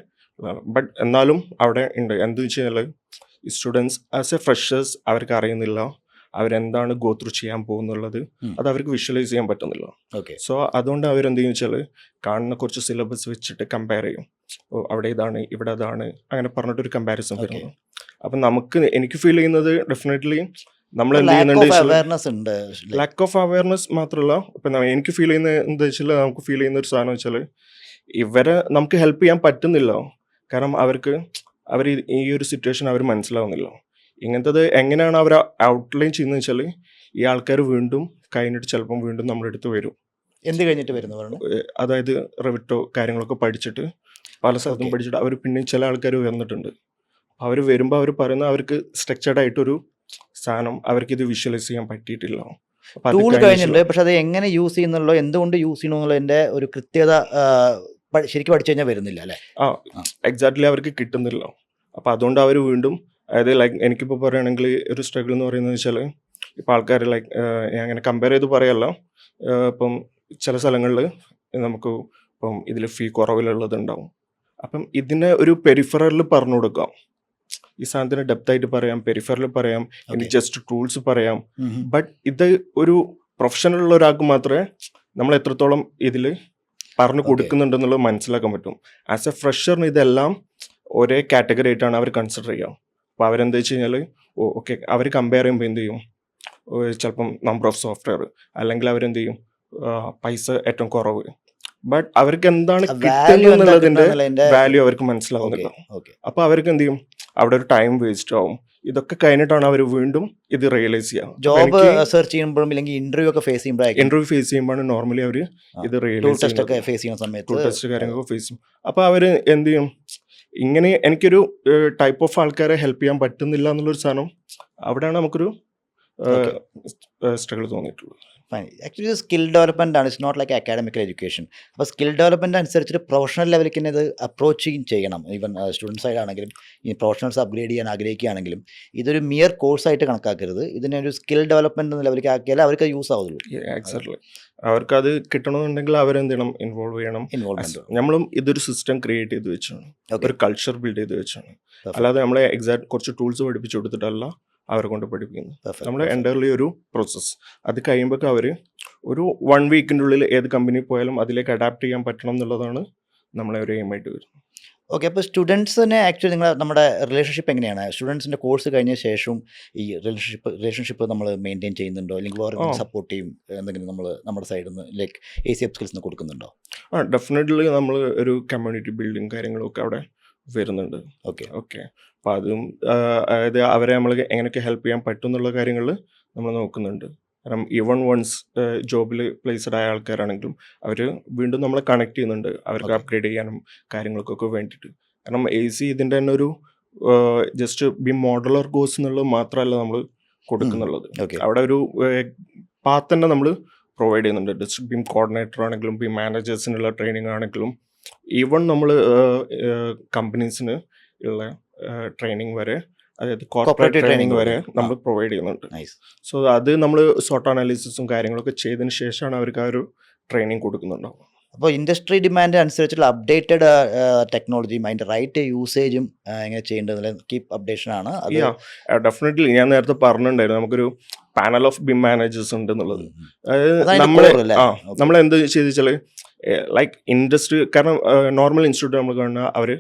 ബട്ട് എന്നാലും അവിടെ ഉണ്ട്. എന്തെന്ന് വെച്ച് കഴിഞ്ഞാൽ ഈ സ്റ്റുഡൻസ് ആസ് എ ഫ്രഷേഴ്സ് അവർക്ക് അറിയുന്നില്ല അവരെന്താണ് ഗോ ത്രൂ ചെയ്യാൻ പോകുന്നുള്ളത്, അത് അവർക്ക് വിഷ്വലൈസ് ചെയ്യാൻ പറ്റുന്നില്ല. സോ അതുകൊണ്ട് അവരെന്ത് ചെയ്യുന്ന വെച്ചാൽ കാണുന്ന കുറച്ച് സിലബസ് വെച്ചിട്ട് കമ്പയർ ചെയ്യും. അവിടെ ഇതാണ്, ഇവിടെ അതാണ്, അങ്ങനെ പറഞ്ഞിട്ടൊരു കമ്പാരിസൺ വരുന്നു. അപ്പം എനിക്ക് ഫീൽ ചെയ്യുന്നത് ഡെഫിനറ്റ്ലി നമ്മൾ എന്ത് ചെയ്യുന്നുണ്ട്, ലാക്ക് ഓഫ് അവയർനെസ് മാത്രമല്ല, ഇപ്പം എനിക്ക് ഫീൽ ചെയ്യുന്നത് എന്താ വെച്ചാൽ നമുക്ക് ഫീൽ ചെയ്യുന്ന ഒരു സാധനം വെച്ചാൽ ഇവരെ നമുക്ക് ഹെൽപ്പ് ചെയ്യാൻ പറ്റുന്നില്ല. കാരണം അവർ ഈ ഒരു സിറ്റുവേഷൻ അവർ മനസ്സിലാവുന്നില്ല. ഇങ്ങനത്തത് എങ്ങനെയാണ് അവർ ഔട്ട്ലൈൻ ചെയ്യുന്നത് വെച്ചാൽ ഈ ആൾക്കാർ വീണ്ടും കഴിഞ്ഞിട്ട് ചിലപ്പം വീണ്ടും നമ്മുടെ അടുത്ത് വരും. എന്ത് കഴിഞ്ഞിട്ട് വരുന്നു? അതായത് റെവിറ്റോ കാര്യങ്ങളൊക്കെ പഠിച്ചിട്ട് പല സ്ഥലത്തും പഠിച്ചിട്ട് അവർ പിന്നെ ചില ആൾക്കാർ വന്നിട്ടുണ്ട്. അവർ വരുമ്പോൾ അവർ പറയുന്ന അവർക്ക് സ്ട്രക്ചേർഡ് ആയിട്ടൊരു സാധനം അവർക്ക് ഇത് വിഷ്വലൈസ് ചെയ്യാൻ പറ്റിയിട്ടില്ല. ടൂൾ കഴിഞ്ഞിട്ടുണ്ട്, പക്ഷെ അത് എങ്ങനെ യൂസ് ചെയ്യുന്നുള്ളൂ, എന്തുകൊണ്ട് യൂസ് ചെയ്യണമെന്നുള്ളതിൻ്റെ ഒരു കൃത്യത ശരിക്കും പഠിച്ചു കഴിഞ്ഞാൽ വരുന്നില്ല അല്ലേ? എക്സാക്ട്ലി അവർക്ക് കിട്ടുന്നില്ല. അപ്പോൾ അതുകൊണ്ട് അവർ വീണ്ടും അതായത് ലൈക്ക് എനിക്കിപ്പോൾ പറയുകയാണെങ്കിൽ ഒരു സ്ട്രഗിൾ എന്ന് പറയുന്നത് വെച്ചാൽ ഇപ്പോൾ ആൾക്കാർ ലൈക്ക് ഞാൻ അങ്ങനെ കമ്പയർ ചെയ്ത് പറയല്ല, ഇപ്പം ചില സ്ഥലങ്ങളിൽ നമുക്ക് ഇപ്പം ഇതിൽ ഫീ കുറവിലുള്ളതുണ്ടാവും. അപ്പം ഇതിനെ ഒരു പെരിഫറൽ പറഞ്ഞു കൊടുക്കാം, ഈ സാധനത്തിന് ഡെപ്ത് ആയിട്ട് പറയാം, പെരിഫറൽ പറയാം, ഇനി ജസ്റ്റ് ടൂൾസ് പറയാം. ബട്ട് ഇത് ഒരു പ്രൊഫഷണൽ ഉള്ള ഒരാൾക്ക് മാത്രമേ നമ്മൾ എത്രത്തോളം ഇതിൽ പറഞ്ഞു കൊടുക്കുന്നുണ്ടെന്നുള്ളത് മനസ്സിലാക്കാൻ പറ്റും. ആസ് എ ഫ്രഷറിന് ഇതെല്ലാം ഒരേ കാറ്റഗറി ആയിട്ടാണ് അവർ കൺസിഡർ ചെയ്യുക. അപ്പോൾ അവരെന്താ വെച്ച് കഴിഞ്ഞാൽ ഓക്കെ അവർ കമ്പയർ ചെയ്യുമ്പോൾ എന്ത് ചെയ്യും, ചിലപ്പം നമ്പർ ഓഫ് സോഫ്റ്റ്വെയർ, അല്ലെങ്കിൽ അവരെന്ത് ചെയ്യും പൈസ ഏറ്റവും കുറവ്. ബട്ട് അവർക്ക് എന്താണ് കിട്ടുന്നതിന്റെ വാല്യൂ അവർക്ക് മനസ്സിലാവുന്നില്ല. അപ്പോൾ അവർക്ക് എന്ത് ചെയ്യും, അവിടെ ഒരു ടൈം വേസ്റ്റ് ആവും. ഇതൊക്കെ കഴിഞ്ഞിട്ടാണ് അവർ വീണ്ടും ഇത് റിയലൈസ് ചെയ്യുക. ജോബ് സെർച്ച് ചെയ്യുമ്പോഴും അല്ലെങ്കിൽ ഇന്റർവ്യൂ ഒക്കെ ഫേസ് ചെയ്യുമ്പോഴാണ് നോർമലി അവർ ഇത് റിയലൈസ് ചെയ്യുന്ന ടൂൾ ടെസ്റ്റ് കാര്യങ്ങളൊക്കെ ഫേസ് ചെയ്യും. അപ്പോൾ അവർ എന്ത് ചെയ്യും, ഇങ്ങനെ എനിക്കൊരു ടൈപ്പ് ഓഫ് ആൾക്കാരെ ഹെൽപ്പ് ചെയ്യാൻ പറ്റുന്നില്ല എന്നുള്ളൊരു സാധനം അവിടെയാണ് നമുക്കൊരു സ്ട്രഗിൾ തോന്നിയിട്ടുള്ളത്. ആക്ച്വലി സ്കിൽ ഡെവലപ്മെൻ്റ് ആണ്, it's not like academical education. അപ്പോൾ സ്കിൽ ഡെവലപ്മെൻ്റ് അനുസരിച്ചിട്ട് പ്രൊഫഷണൽ ലെവലിലേക്ക് തന്നെ ഇത് അപ്രോച്ച് ചെയ്യണം. ഈവൻ സ്റ്റുഡൻസ് ആയിട്ടാണെങ്കിലും ഈ പ്രൊഫഷണൽസ് അപ്ഗ്രേഡ് ചെയ്യാൻ ആഗ്രഹിക്കുകയാണെങ്കിലും ഇതൊരു മിയർ കോഴ്സായിട്ട് കണക്കാക്കരുത്. ഇതിനെ ഒരു സ്കിൽ ഡെവലപ്മെൻറ്റ് എന്ന ലെവലിലേക്ക് ആക്കിയാൽ അവർക്ക് യൂസ് ആവുള്ളൂ. എക്സാക്ട്ലി. അവർക്കത് കിട്ടണമെന്നുണ്ടെങ്കിൽ അവരെന്ത് ചെയ്യണം, ഇൻവോൾവ് ചെയ്യണം. നമ്മളും ഇതൊരു സിസ്റ്റം ക്രിയേറ്റ് ചെയ്ത് വെച്ചാണ്, ഒരു കൾച്ചർ ബിൽഡ് ചെയ്ത് വെച്ചാണ്. അല്ലാതെ നമ്മളെ എക്സാക്ട് കുറച്ച് ടൂൾസ് പഠിപ്പിച്ചു കൊടുത്തിട്ടല്ല അവരെ കൊണ്ട് പഠിപ്പിക്കുന്നു. നമ്മൾ എൻ്റർലി ഒരു പ്രോസസ്സ്. അത് കഴിയുമ്പോൾ അവർ ഒരു 1 വീക്കിൻ്റെ ഉള്ളിൽ ഏത് കമ്പനി പോയാലും അതിലേക്ക് അഡാപ്റ്റ് ചെയ്യാൻ പറ്റണം എന്നുള്ളതാണ് നമ്മളെ ഒരു എയിമായിട്ട് വരുന്നത്. ഓക്കെ. അപ്പോൾ സ്റ്റുഡൻസിനെ ആക്ച്വലി നമ്മുടെ റിലേഷൻഷിപ്പ് എങ്ങനെയാണ്? സ്റ്റുഡൻസിൻ്റെ കോഴ്സ് കഴിഞ്ഞ ശേഷം ഈ റിലേഷൻഷിപ്പ് നമ്മൾ മെയിൻറ്റെയിൻ ചെയ്യുന്നുണ്ടോ, അല്ലെങ്കിൽ വേറെ സപ്പോർട്ട് ചെയ്യും എന്തെങ്കിലും നമ്മുടെ സൈഡിൽ നിന്ന് ലൈക്ക് AC അപ്സ്കിൽസിന് കൊടുക്കുന്നുണ്ടോ? ഡെഫിനറ്റ്ലി നമ്മൾ ഒരു കമ്മ്യൂണിറ്റി ബിൽഡിങ് കാര്യങ്ങളൊക്കെ അവിടെ വരുന്നുണ്ട്. ഓക്കെ. അപ്പോൾ അതും അതായത് അവരെ നമ്മൾ എങ്ങനെയൊക്കെ ഹെൽപ്പ് ചെയ്യാൻ പറ്റും എന്നുള്ള കാര്യങ്ങൾ നമ്മൾ നോക്കുന്നുണ്ട്. കാരണം ഈവൺ വൺസ് ജോബിൽ പ്ലേസ്ഡ് ആയ ആൾക്കാരാണെങ്കിലും അവർ വീണ്ടും നമ്മളെ കണക്ട് ചെയ്യുന്നുണ്ട് അവർക്ക് അപ്ഗ്രേഡ് ചെയ്യാനും കാര്യങ്ങൾക്കൊക്കെ വേണ്ടിയിട്ട്. കാരണം AC ഇതിൻ്റെ തന്നെ ഒരു ജസ്റ്റ് ബി മോഡലർ കോഴ്സ് എന്നുള്ളത് മാത്രമല്ല നമ്മൾ കൊടുക്കുന്നുള്ളത്. അവിടെ ഒരു പാത്ത് തന്നെ നമ്മൾ പ്രൊവൈഡ് ചെയ്യുന്നുണ്ട്. ഡിസ്ട്രിക്ട് ബീം കോർഡിനേറ്റർ ആണെങ്കിലും ബീം മാനേജേഴ്സിനുള്ള ട്രെയിനിങ് ആണെങ്കിലും ഈവൺ നമ്മൾ കമ്പനീസിന് ഉള്ള ട്രെയിനിങ് വരെ, അതായത് കോർപ്പറേറ്റ് ട്രെയിനിങ് വരെ നമ്മൾ പ്രൊവൈഡ് ചെയ്യുന്നുണ്ട്. സോ അത് നമ്മൾ സോട്ട് അനാലിസിസും കാര്യങ്ങളൊക്കെ ചെയ്തതിന് ശേഷമാണ് അവർക്ക് ആ ഒരു ട്രെയിനിങ് കൊടുക്കുന്നുണ്ടാവും. അപ്പോൾ ഇൻഡസ്ട്രി ഡിമാൻഡ് അനുസരിച്ചുള്ള അപ്ഡേറ്റഡ് ടെക്നോളജിയും അതിൻ്റെ റൈറ്റ് യൂസേജും എങ്ങനെ ചെയ്യേണ്ടതിൽ കീപ്പ് അപ്ഡേഷൻ ആണ്. ഡെഫിനറ്റ്ലി ഞാൻ നേരത്തെ പറഞ്ഞിട്ടുണ്ടായിരുന്നു നമുക്കൊരു പാനൽ ഓഫ് ബിം മാനേജേഴ്സ് ഉണ്ട് എന്നുള്ളത്. നമ്മൾ എന്ത് ചെയ്തിച്ചാൽ ലൈക്ക് ഇൻഡസ്ട്രി, കാരണം നോർമൽ ഇൻസ്റ്റിറ്റ്യൂട്ട് നമ്മൾ കാണുന്ന അവർ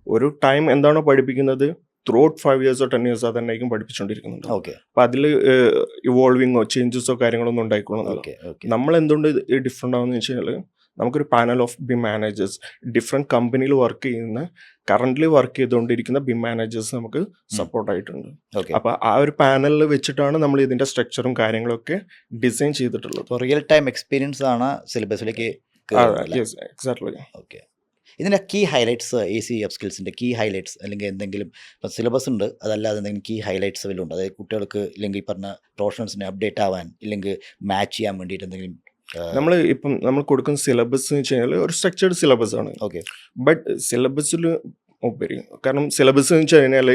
ഒരു ടൈം എന്താണോ പഠിപ്പിക്കുന്നത് through out 5 years or 10 years അതന്നെയായിരിക്കും പഠിപ്പിച്ചുകൊണ്ടിരിക്കുന്നുണ്ട്. അപ്പം അതിൽ ഇവോൾവിങ്ങോ ചേഞ്ചസോ കാര്യങ്ങളൊന്നും ഉണ്ടായിക്കൊള്ളുന്നില്ല. നമ്മൾ എന്തുകൊണ്ട് ഡിഫറെൻ്റ് ആവുമെന്ന് വെച്ച് കഴിഞ്ഞാൽ നമുക്കൊരു panel of BHIM managers, different കമ്പനിയിൽ വർക്ക് ചെയ്യുന്ന കറൻ്റ്ലി വർക്ക് ചെയ്തുകൊണ്ടിരിക്കുന്ന ബിം മാനേജേഴ്സ് നമുക്ക് സപ്പോർട്ടായിട്ടുണ്ട്. അപ്പോൾ ആ ഒരു പാനലിൽ വെച്ചിട്ടാണ് നമ്മൾ ഇതിൻ്റെ സ്ട്രക്ചറും കാര്യങ്ങളൊക്കെ ഡിസൈൻ ചെയ്തിട്ടുള്ളത്. റിയൽ ടൈം എക്സ്പീരിയൻസ് ആണ് സിലബസിലേക്ക്. എക്സാക്ട്ലി. ഓക്കെ. ഇതിൻ്റെ കീ ഹൈലൈറ്റ്സ്, AC അപ്സ്കിൽസിൻ്റെ കീ ഹൈലൈറ്റ്സ് അല്ലെങ്കിൽ എന്തെങ്കിലും ഇപ്പം സിലബസ് ഉണ്ട് അതല്ലാതെ എന്തെങ്കിലും കീ ഹൈലൈറ്റ്സ് വല്ലതും ഉണ്ട്? അതായത് കുട്ടികൾക്ക് ഇല്ലെങ്കിൽ പറഞ്ഞ പ്രൊഫഷണൽസിനെ അപ്ഡേറ്റ് ആവാൻ ഇല്ലെങ്കിൽ മാച്ച് ചെയ്യാൻ വേണ്ടിയിട്ട് എന്തെങ്കിലും? നമ്മൾ കൊടുക്കുന്ന സിലബസ് എന്ന് വെച്ച് കഴിഞ്ഞാൽ ഒരു സ്ട്രക്ചേർഡ് സിലബസ് ആണ്. ഓക്കെ. ബട്ട് സിലബസിൽ ഉപരി, കാരണം സിലബസ് എന്ന് വെച്ച് കഴിഞ്ഞാൽ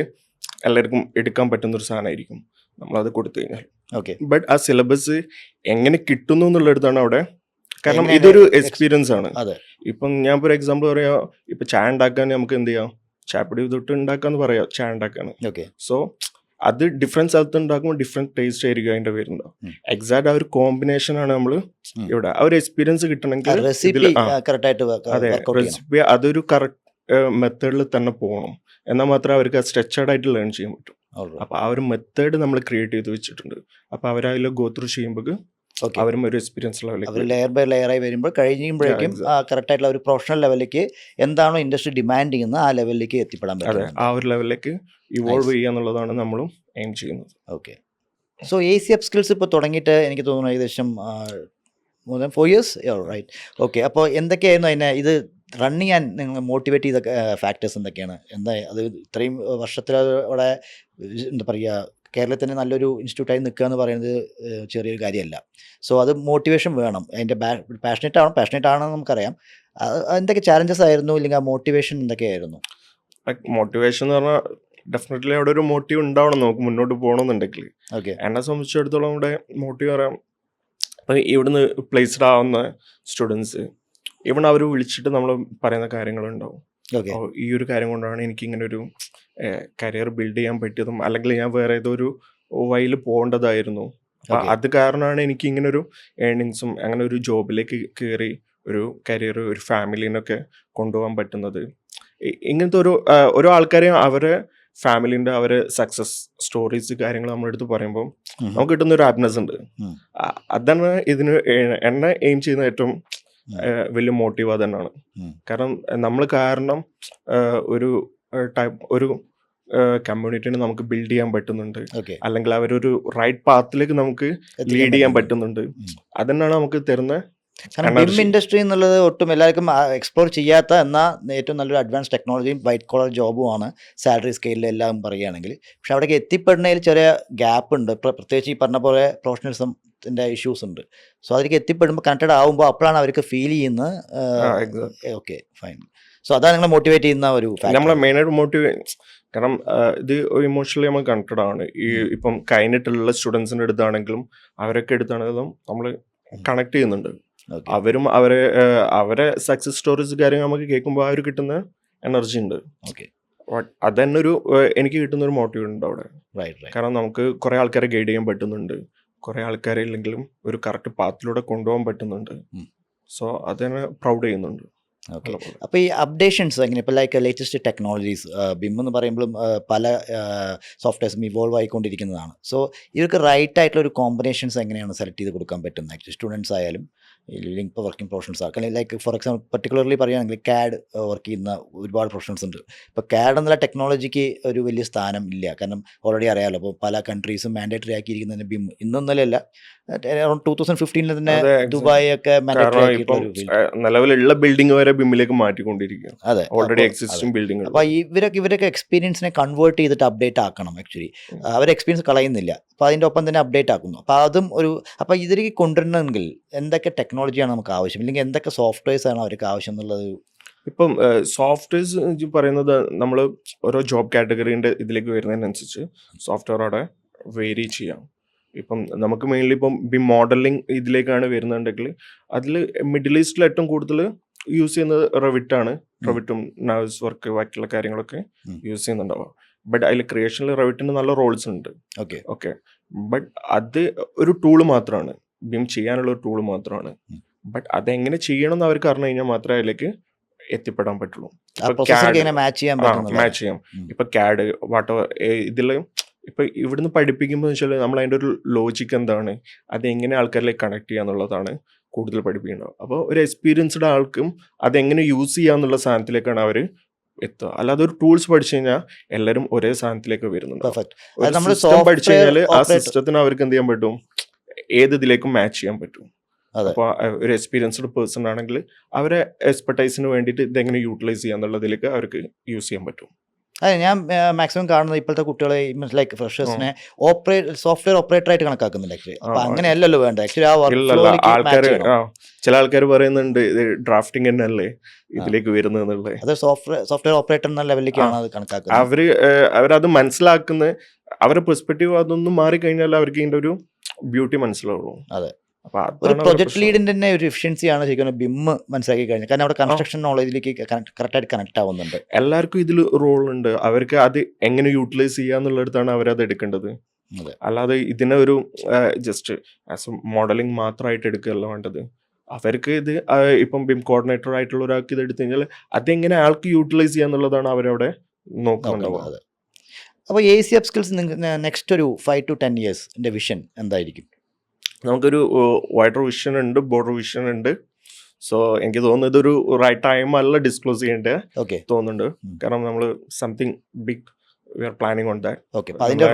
എല്ലാവർക്കും എടുക്കാൻ പറ്റുന്നൊരു സാധനമായിരിക്കും നമ്മളത് കൊടുത്തു കഴിഞ്ഞാൽ. ഓക്കെ. ബട്ട് ആ സിലബസ് എങ്ങനെ കിട്ടുന്നു എന്നുള്ളിടത്താണ് അവിടെ, കാരണം ഇതൊരു എക്സ്പീരിയൻസ് ആണ്. ഇപ്പം ഞാൻ ഫോർ എക്സാമ്പിൾ പറയാ, ഇപ്പം ചായ ഉണ്ടാക്കാൻ നമുക്ക് എന്ത് ചെയ്യാം, ചായപ്പൊടി തൊട്ട് ഉണ്ടാക്കാന്ന് പറയാം, ചായ ഉണ്ടാക്കാണ്. സോ അത് ഡിഫറെൻറ്റ് സ്ഥലത്ത് ഉണ്ടാക്കുമ്പോൾ ഡിഫറെൻറ്റ് ടേസ്റ്റ് ആയിരിക്കും അതിൻ്റെ വരുന്നുണ്ടാവും. എക്സാക്ട് ആ ഒരു കോമ്പിനേഷൻ ആണ് നമ്മൾ ഇവിടെ ആ ഒരു എക്സ്പീരിയൻസ് കിട്ടണമെങ്കിൽ അതെ റെസിപ്പി അതൊരു കറക്റ്റ് മെത്തേഡിൽ തന്നെ പോകണം. എന്നാൽ മാത്രമേ അവർക്ക് സ്ട്രെച്ചേർഡ് ആയിട്ട് ലേൺ ചെയ്യാൻ പറ്റും. അപ്പോൾ ആ ഒരു മെത്തേഡ് നമ്മൾ ക്രിയേറ്റ് ചെയ്ത് വെച്ചിട്ടുണ്ട്. അപ്പോൾ അവരതിൽ ഗോ ത്രൂ ചെയ്യുമ്പോൾ അവരും ഒരു എക്സ്പീരിയൻസ് ലെവലിലേക്ക് ലെയർ ബൈ ലെയർ ആയി വരുമ്പോൾ കഴിയുമ്പോഴേക്കും കറക്റ്റ് ആയിട്ടുള്ള ഒരു പ്രൊഫഷണൽ ലെവലിലേക്ക് എന്താണോ ഇൻഡസ്ട്രി ഡിമാൻഡ് ചെയ്യുന്നത് ആ ലെവലിലേക്ക് എത്തിപ്പെടാൻ പറ്റും. ആ ഒരു ലെവലിലേക്ക് ഇവോൾവ് ചെയ്യുക എന്നുള്ളതാണ് നമ്മളും എയിം ചെയ്യുന്നത്. ഓക്കെ. സോ AC അപ്സ്കിൽസ് ഇപ്പോൾ തുടങ്ങിയിട്ട് എനിക്ക് തോന്നുന്നു ഏകദേശം more than 4 years, right? Okay. അപ്പോൾ എന്തൊക്കെയായിരുന്നു അതിനെ ഇത് റൺ ചെയ്യാൻ നിങ്ങൾ മോട്ടിവേറ്റ് ചെയ്ത ഫാക്ടേഴ്സ് എന്തൊക്കെയാണ്? എന്താ അത് ഇത്രയും വർഷത്തിലവിടെ എന്താ പറയുക, കേരളത്തിന് നല്ലൊരു ഇൻസ്റ്റിറ്റ്യൂട്ടായി നിൽക്കുക എന്ന് പറയുന്നത് ചെറിയൊരു കാര്യമല്ല. സോ അത് മോട്ടിവേഷൻ വേണം. അതിൻ്റെ പാഷനേറ്റ് ആണെന്ന് നമുക്കറിയാം. എന്തൊക്കെ ചാലഞ്ചസ് ആയിരുന്നു, ഇല്ലെങ്കിൽ ആ മോട്ടിവേഷൻ എന്തൊക്കെയായിരുന്നു? മോട്ടിവേഷൻ എന്ന് പറഞ്ഞാൽ ഡെഫിനറ്റ്ലി അവിടെ ഒരു മോട്ടീവ് ഉണ്ടാവണം നമുക്ക് മുന്നോട്ട് പോകണമെന്നുണ്ടെങ്കിൽ. ഓക്കെ എന്നെ സംബന്ധിച്ചിടത്തോളം ഇവിടെ മോട്ടീവ് പറയാം, അപ്പം ഇവിടുന്ന് പ്ലേസ്ഡ് ആവുന്ന സ്റ്റുഡൻസ് ഇവൺ അവർ വിളിച്ചിട്ട് നമ്മൾ പറയുന്ന കാര്യങ്ങളുണ്ടാവും. ഓക്കെ ഈ ഒരു കാര്യം കൊണ്ടാണ് എനിക്ക് ഇങ്ങനെ ഒരു കരിയർ ബിൽഡ് ചെയ്യാൻ പറ്റിയതും, അല്ലെങ്കിൽ ഞാൻ വേറെ ഏതോ ഒരു വഴിയിൽ പോകേണ്ടതായിരുന്നു. അപ്പം അത് കാരണമാണ് എനിക്ക് ഇങ്ങനെ ഒരു ഏർണിങ്സും അങ്ങനെ ഒരു ജോബിലേക്ക് കയറി ഒരു കരിയർ ഒരു ഫാമിലീനൊക്കെ കൊണ്ടുപോകാൻ പറ്റുന്നത്. ഇങ്ങനത്തെ ഓരോ ആൾക്കാരെയും അവരെ ഫാമിലിൻ്റെ അവരെ സക്സസ് സ്റ്റോറീസ് കാര്യങ്ങൾ നമ്മുടെ അടുത്ത് പറയുമ്പോൾ നമുക്ക് കിട്ടുന്ന ഒരു ഹാപ്പിനെസ് ഉണ്ട്. അതാണ് ഇതിന് എന്നെ എയിം ചെയ്യുന്ന ഏറ്റവും വലിയ മോട്ടീവ് അത് തന്നെയാണ്. കാരണം നമ്മൾ കാരണം ഒരു ഒരു കമ്മ്യൂണിറ്റിനെ നമുക്ക് ബിൽഡ് ചെയ്യാൻ പറ്റുന്നുണ്ട്, അല്ലെങ്കിൽ അവരൊരു റൈറ്റ് പാത്തിലേക്ക് നമുക്ക് ലീഡ് ചെയ്യാൻ പറ്റുന്നുണ്ട്. അതന്നെയാണ് നമുക്ക് തരുന്ന. കാരണം ബിം ഇൻഡസ്ട്രി എന്നുള്ളത് ഒട്ടും എല്ലാവർക്കും എക്സ്പ്ലോർ ചെയ്യാത്ത എന്നാൽ ഏറ്റവും നല്ലൊരു അഡ്വാൻസ് ടെക്നോളജിയും വൈറ്റ് കോളർ ജോബുമാണ് സാലറി സ്കെയിലിൽ എല്ലാം പറയുകയാണെങ്കിൽ. പക്ഷെ അവിടേക്ക് എത്തിപ്പെടുന്നതിൽ ചെറിയ ഗ്യാപ്പ് ഉണ്ട്. പ്രത്യേകിച്ച് ഈ പറഞ്ഞ പോലെ പ്രൊഫഷണലിസത്തിൻ്റെ ഇഷ്യൂസ് ഉണ്ട്. സോ അതിലേക്ക് എത്തിപ്പെടുമ്പോൾ കണക്റ്റഡ് ആകുമ്പോൾ അപ്പോഴാണ് അവർക്ക് ഫീൽ ചെയ്യുന്നത്. Okay fine. സോ അതാണ് നിങ്ങളെ മോട്ടിവേറ്റ് ചെയ്യുന്ന ഒരു നമ്മളെ മെയിനായിട്ട് മോട്ടിവേറ്റ്. കാരണം ഇത് ഇമോഷണലി നമ്മൾ കണക്റ്റഡ് ആണ്. ഇപ്പം കഴിഞ്ഞിട്ടുള്ള സ്റ്റുഡൻസിൻ്റെ അടുത്താണെങ്കിലും അവരൊക്കെ അടുത്താണെങ്കിലും നമ്മൾ കണക്ട് ചെയ്യുന്നുണ്ട്. അവരും അവരെ സക്സസ് സ്റ്റോറീസ് കാര്യങ്ങൾ നമുക്ക് കേൾക്കുമ്പോൾ അവർ കിട്ടുന്ന എനർജി ഉണ്ട്. അത് തന്നെ എനിക്ക് കിട്ടുന്ന ഒരു മോട്ടീവ് ഉണ്ട് അവിടെ. കാരണം നമുക്ക് കുറെ ആൾക്കാരെ ഗൈഡ് ചെയ്യാൻ പറ്റുന്നുണ്ട്, കുറെ ആൾക്കാരെ ഇല്ലെങ്കിലും ഒരു കറക്റ്റ് പാത്തിലൂടെ കൊണ്ടുപോകാൻ പറ്റുന്നുണ്ട്. സോ അത് തന്നെ പ്രൗഡ് ചെയ്യുന്നുണ്ട്. ഓക്കെ. അപ്പോൾ ഈ അപ്ഡേഷൻസ് എങ്ങനെ, ഇപ്പോൾ ലൈക്ക് ലേറ്റസ്റ്റ് ടെക്നോളജീസ് ബിം എന്ന് പറയുമ്പോഴും പല സോഫ്റ്റ്വെയർസും ഇവോൾവ് ആയിക്കൊണ്ടിരിക്കുന്നതാണ്. സോ ഇവർക്ക് റൈറ്റ് ആയിട്ടുള്ള ഒരു കോമ്പിനേഷൻസ് എങ്ങനെയാണ് സെലക്ട് ചെയ്ത് കൊടുക്കാൻ പറ്റുന്നത്? ആക്ച്വലി സ്റ്റുഡൻസ് ആയാലും ഇല്ലെങ്കിൽ ഇപ്പോൾ വർക്കിംഗ് പ്രൊഫഷണൽസ് ആക്കാം. ലൈക്ക് ഫോർ എക്സാമ്പിൾ പർട്ടിക്കുലർലി പറയുകയാണെങ്കിൽ CAD വർക്ക് ചെയ്യുന്ന ഒരുപാട് പ്രൊഫഷണൽസ് ഉണ്ട്. ഇപ്പോൾ CAD എന്നുള്ള ടെക്നോളജിക്ക് ഒരു വലിയ സ്ഥാനം ഇല്ല. കാരണം ഓൾറെഡി അറിയാമല്ലോ, അപ്പോൾ പല കൺട്രീസും മാൻഡേറ്ററി ആക്കിയിരിക്കുന്നതിന് ബിം ഇന്നൊന്നല്ല, അറൗണ്ട് 2015 തന്നെ ദുബായ് ഒക്കെ മാൻഡേറ്ററി ആക്കിയിട്ടുള്ള നിലവിലുള്ള ബിൽഡിംഗ് വരെ ബിമ്മിലേക്ക് മാറ്റിക്കൊണ്ടിരിക്കുക. അതെ, ഓൾറെഡി എക്സിസ്റ്റിംഗ് ബിൽഡിംഗ്. അപ്പോൾ ഇവരൊക്കെ എക്സ്പീരിയൻസിനെ കൺവേർട്ട് ചെയ്തിട്ട് അപ്ഡേറ്റ് ആക്കണം. ആക്ച്വലി അവർ എക്സ്പീരിയൻസ് കളയുന്നില്ല, അപ്പോൾ അതിൻ്റെ ഒപ്പം തന്നെ അപ്ഡേറ്റ് ആക്കുന്നു. അപ്പോൾ അതും അപ്പോൾ ഇതിലേക്ക് കൊണ്ടുവരണമെങ്കിൽ എന്തൊക്കെ ടെക്നോളജിയാണ് നമുക്ക് ആവശ്യം, ഇല്ലെങ്കിൽ എന്തൊക്കെ സോഫ്റ്റ്വെയർസ് ആണ് അവർക്ക് ആവശ്യം എന്നുള്ളത്? ഇപ്പം സോഫ്റ്റ്വെയർസ് പറയുന്നത് നമ്മൾ ഓരോ ജോബ് കാറ്റഗറീൻ്റെ ഇതിലേക്ക് വരുന്നതിനനുസരിച്ച് സോഫ്റ്റ്വെയർ അവിടെ വേരി ചെയ്യാം. ഇപ്പം നമുക്ക് മെയിൻലി ഇപ്പം മോഡലിംഗ് ഇതിലേക്കാണ് വരുന്നുണ്ടെങ്കിൽ അതിൽ മിഡിൽ ഈസ്റ്റിൽ ഏറ്റവും കൂടുതൽ യൂസ് ചെയ്യുന്നത് റെവിറ്റാണ്. റെവിറ്റും നഴ്സ് വർക്ക് ബാക്കിയുള്ള കാര്യങ്ങളൊക്കെ യൂസ് ചെയ്യുന്നുണ്ടാവുക. ബട്ട് അതിൽ ക്രിയേഷനിൽ റെവിറ്റിന് നല്ല റോൾസ് ഉണ്ട്. ഓക്കെ ബട്ട് അത് ഒരു ടൂള് മാത്രമാണ്, ബിം ചെയ്യാനുള്ള ഒരു ടൂള് മാത്രമാണ്. ബട്ട് അതെങ്ങനെ ചെയ്യണം എന്ന് അവർക്ക് അറിഞ്ഞു കഴിഞ്ഞാൽ മാത്രമേ അതിലേക്ക് എത്തിപ്പെടാൻ പറ്റുള്ളൂ. മാച്ച് ചെയ്യാം. ഇപ്പൊ CAD വാട്ടവർ ഇതിൽ ഇപ്പൊ ഇവിടുന്ന് പഠിപ്പിക്കുമ്പോൾ വെച്ചാൽ നമ്മൾ അതിൻ്റെ ഒരു ലോജിക്ക് എന്താണ്, അതെങ്ങനെ ആൾക്കാരിലേക്ക് കണക്ട് ചെയ്യാന്നുള്ളതാണ് കൂടുതൽ പഠിപ്പിക്കുന്നത്. അപ്പോൾ ഒരു എക്സ്പീരിയൻസ്ഡ് ആൾക്കും അതെങ്ങനെ യൂസ് ചെയ്യാന്നുള്ള സാധനത്തിലേക്കാണ് അവർ എത്തുക. അല്ലാതെ ഒരു ടൂൾസ് പഠിച്ചു കഴിഞ്ഞാൽ എല്ലാവരും ഒരേ സാധനത്തിലേക്ക് വരുന്നുണ്ട്. സിസ്റ്റം പഠിച്ചു കഴിഞ്ഞാൽ ആ സിസ്റ്റത്തിന് അവർക്ക് എന്ത് ചെയ്യാൻ പറ്റും, ഏത് ഇതിലേക്കും മാച്ച് ചെയ്യാൻ പറ്റും. അപ്പോൾ ഒരു എക്സ്പീരിയൻസ്ഡ് പേഴ്സൺ ആണെങ്കിൽ അവരെ എക്സ്പെർട്ടൈസിന് വേണ്ടിയിട്ട് ഇതെങ്ങനെ യൂട്ടിലൈസ് ചെയ്യാന്നുള്ളതിലേക്ക് അവർക്ക് യൂസ് ചെയ്യാൻ പറ്റും. അതെ, ഞാൻ മാക്സിമം കാണുന്നത് ഇപ്പോഴത്തെ കുട്ടികളെ ലൈക്ക് ഫ്രഷേഴ്സിനെ സോഫ്റ്റ്വെയർ ഓപ്പറേറ്റർ ആയിട്ട് കണക്കാക്കുന്നില്ല. ആക്ച്വലി അപ്പോൾ അങ്ങനെയല്ലല്ലോ വേണ്ട. ആക്ച്വലി ചില ആൾക്കാർ പറയുന്നുണ്ട് ഇത് ഡ്രാഫ്റ്റിംഗ് തന്നെ അല്ലേ ഇതിലേക്ക് വരുന്നത്. അത് സോഫ്റ്റ്വെയർ ഓപ്പറേറ്റർ എന്ന ലെവലിലേക്കാണ് അത് കണക്കാക്കുന്നത്. അവരത് മനസ്സിലാക്കുന്ന അവരുടെ പെർസ്പെക്റ്റീവ് അതൊന്നും മാറിക്കഴിഞ്ഞാൽ അവർക്ക് ഇതിൻ്റെ ഒരു ബ്യൂട്ടി മനസ്സിലാവുള്ളൂ. അതെ, ഒരു പ്രൊജക്ട് ലീഡിന്റെ തന്നെ ഒരു എഫിഷ്യൻസിയാണ് ശരിക്കും ബിം മനസ്സിലാക്കി കഴിഞ്ഞാൽ. കാരണം അവിടെ കൺസ്ട്രക്ഷൻ നോളജിലേക്ക് കറക്റ്റായിട്ട് കണക്ട് ആവുന്നുണ്ട്. എല്ലാവർക്കും ഇതിൽ റോൾ ഉണ്ട്. അവർക്ക് അത് എങ്ങനെ യൂട്ടിലൈസ് ചെയ്യാന്നുള്ളിടത്താണ് അവരത് എടുക്കേണ്ടത്. അല്ലാതെ ഇതിനെ ഒരു ജസ്റ്റ് ആസ് എ മോഡലിംഗ് മാത്രമായിട്ട് എടുക്കുകയല്ല വേണ്ടത്. അവർക്ക് ഇത് ഇപ്പം ബിം കോർഡിനേറ്റർ ആയിട്ടുള്ള ഒരാൾക്ക് ഇത് എടുത്തു കഴിഞ്ഞാൽ അതെങ്ങനെ ആൾക്ക് യൂട്ടിലൈസ് ചെയ്യാന്നുള്ളതാണ് അവരവിടെ നോക്കുന്നുണ്ടാവുക. അപ്പോൾ AC അപ്സ്കിൽസ് നെക്സ്റ്റ് ഒരു 5 to 10 years വിഷൻ എന്തായിരിക്കും? നമുക്കൊരു വൈഡർ വിഷൻ ഉണ്ട്, ബോർഡർ വിഷൻ ഉണ്ട്. സോ എനിക്ക് തോന്നുന്നത് ഇതൊരു റൈറ്റ് ടൈം അല്ല ഡിസ്ക്ലോസ് ചെയ്യേണ്ടത് തോന്നുന്നുണ്ട്. കാരണം നമ്മൾ something big we are planning on that. അതിന്റെ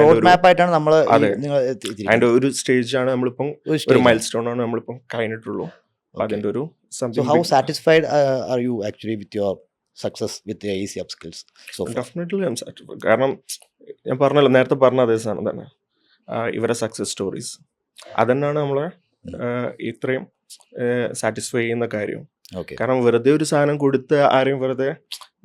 ഒരു സ്റ്റേജാണ് നമ്മളിപ്പം, ഒരു മൈൽ സ്റ്റോൺ ആണ് നമ്മളിപ്പം കഴിഞ്ഞിട്ടുള്ളൂ. അതിന്റെ ഒരു how satisfied are you actually with your success വിത്ത് AC upskills? Definitely I'm satisfied. കാരണം ഞാൻ പറഞ്ഞല്ലോ, നേരത്തെ പറഞ്ഞ അതേ സാധനം തന്നെ, ഇവരെ സക്സസ് സ്റ്റോറീസ് അതന്നെയാണ് നമ്മളെ ഇത്രയും സാറ്റിസ്ഫൈ ചെയ്യുന്ന കാര്യം. കാരണം വെറുതെ ഒരു സാധനം കൊടുത്ത് ആരെയും വെറുതെ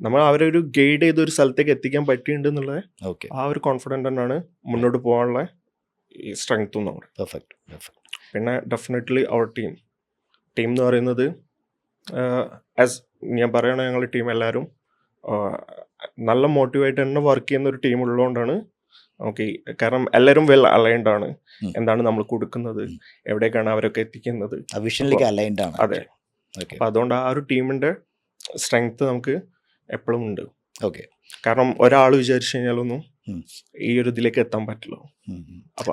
നമ്മൾ അവരെ ഒരു ഗൈഡ് ചെയ്ത് ഒരു സ്ഥലത്തേക്ക് എത്തിക്കാൻ പറ്റിയിട്ടുണ്ട് എന്നുള്ള ഓക്കെ, ആ ഒരു കോൺഫിഡൻ്റ് തന്നെയാണ് മുന്നോട്ട് പോകാനുള്ള ഈ സ്ട്രെങ്ത്തും നമ്മുടെ. പെർഫെക്റ്റ്. പിന്നെ ഡെഫിനറ്റ്ലി അവർ ടീം എന്ന് പറയുന്നത് ആസ് ഞാൻ പറയുകയാണെങ്കിൽ ഞങ്ങളുടെ ടീം എല്ലാവരും നല്ല മോട്ടിവേറ്റ് തന്നെ വർക്ക് ചെയ്യുന്ന ഒരു ടീം ഉള്ളതുകൊണ്ടാണ് നമുക്ക് കാരണം എല്ലാവരും വെൽ അലൈൻഡ് ആണ്. എന്താണ് നമ്മൾ കൊടുക്കുന്നത്, എവിടേക്കാണ് അവരൊക്കെ എത്തിക്കുന്നത്, വിഷനിലേക്ക് അലൈൻഡ് ആണ്. അതെ. അപ്പം അതുകൊണ്ട് ആ ഒരു ടീമിൻ്റെ സ്ട്രെങ്ത് നമുക്ക് എപ്പോഴും ഉണ്ട്. ഓക്കെ, കാരണം ഒരാൾ വിചാരിച്ചു കഴിഞ്ഞാലൊന്നും ഈ ഒരു ഇതിലേക്ക് എത്താൻ പറ്റില്ല. അപ്പോൾ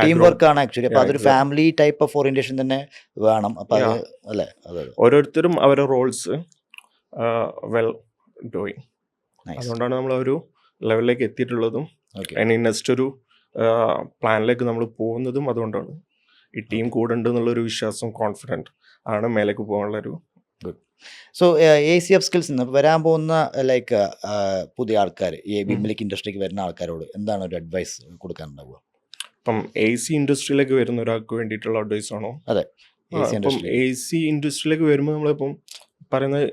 ടീം വർക്ക് ആണ് ആക്ച്വലി. അപ്പോൾ അതൊരു ഫാമിലി ടൈപ്പ് ഓഫ് ഓറിയന്റേഷൻ തന്നെ വേണം. അപ്പോൾ അത് അല്ലേ, ഓരോരുത്തരും അവരുടെ റോൾസ് വെൽ ഡൂയിങ്. അതുകൊണ്ടാണ് നമ്മൾ ഒരു ലെവലിലേക്ക് എത്തിയിട്ടുള്ളതും ഇനി നെക്സ്റ്റ് ഒരു പ്ലാനിലേക്ക് നമ്മൾ പോകുന്നതും അതുകൊണ്ടാണ്. ഈ ടീം കൂടെ ഉണ്ട് എന്നുള്ളൊരു വിശ്വാസം, കോൺഫിഡൻറ്റ് ആണ് മേലേക്ക് പോകാനുള്ളൊരു. സോ AC അപ്സ്കിൽസ് നിന്ന് വരാൻ പോകുന്ന ലൈക്ക് പുതിയ ആൾക്കാർ, ഈ ബിംലേക്ക് ഇൻഡസ്ട്രിക്ക് വരുന്ന ആൾക്കാരോട് എന്താണ് ഒരു അഡ്വൈസ് കൊടുക്കാനുണ്ടാവുക? ഇപ്പം AC ഇൻഡസ്ട്രിയിലേക്ക് വരുന്ന ഒരാൾക്ക് വേണ്ടിയിട്ടുള്ള അഡ്വൈസ് ആണോ? അതെ, ഇപ്പം AC ഇൻഡസ്ട്രിയിലേക്ക് വരുമ്പോൾ നമ്മളിപ്പം പറയുന്നത്,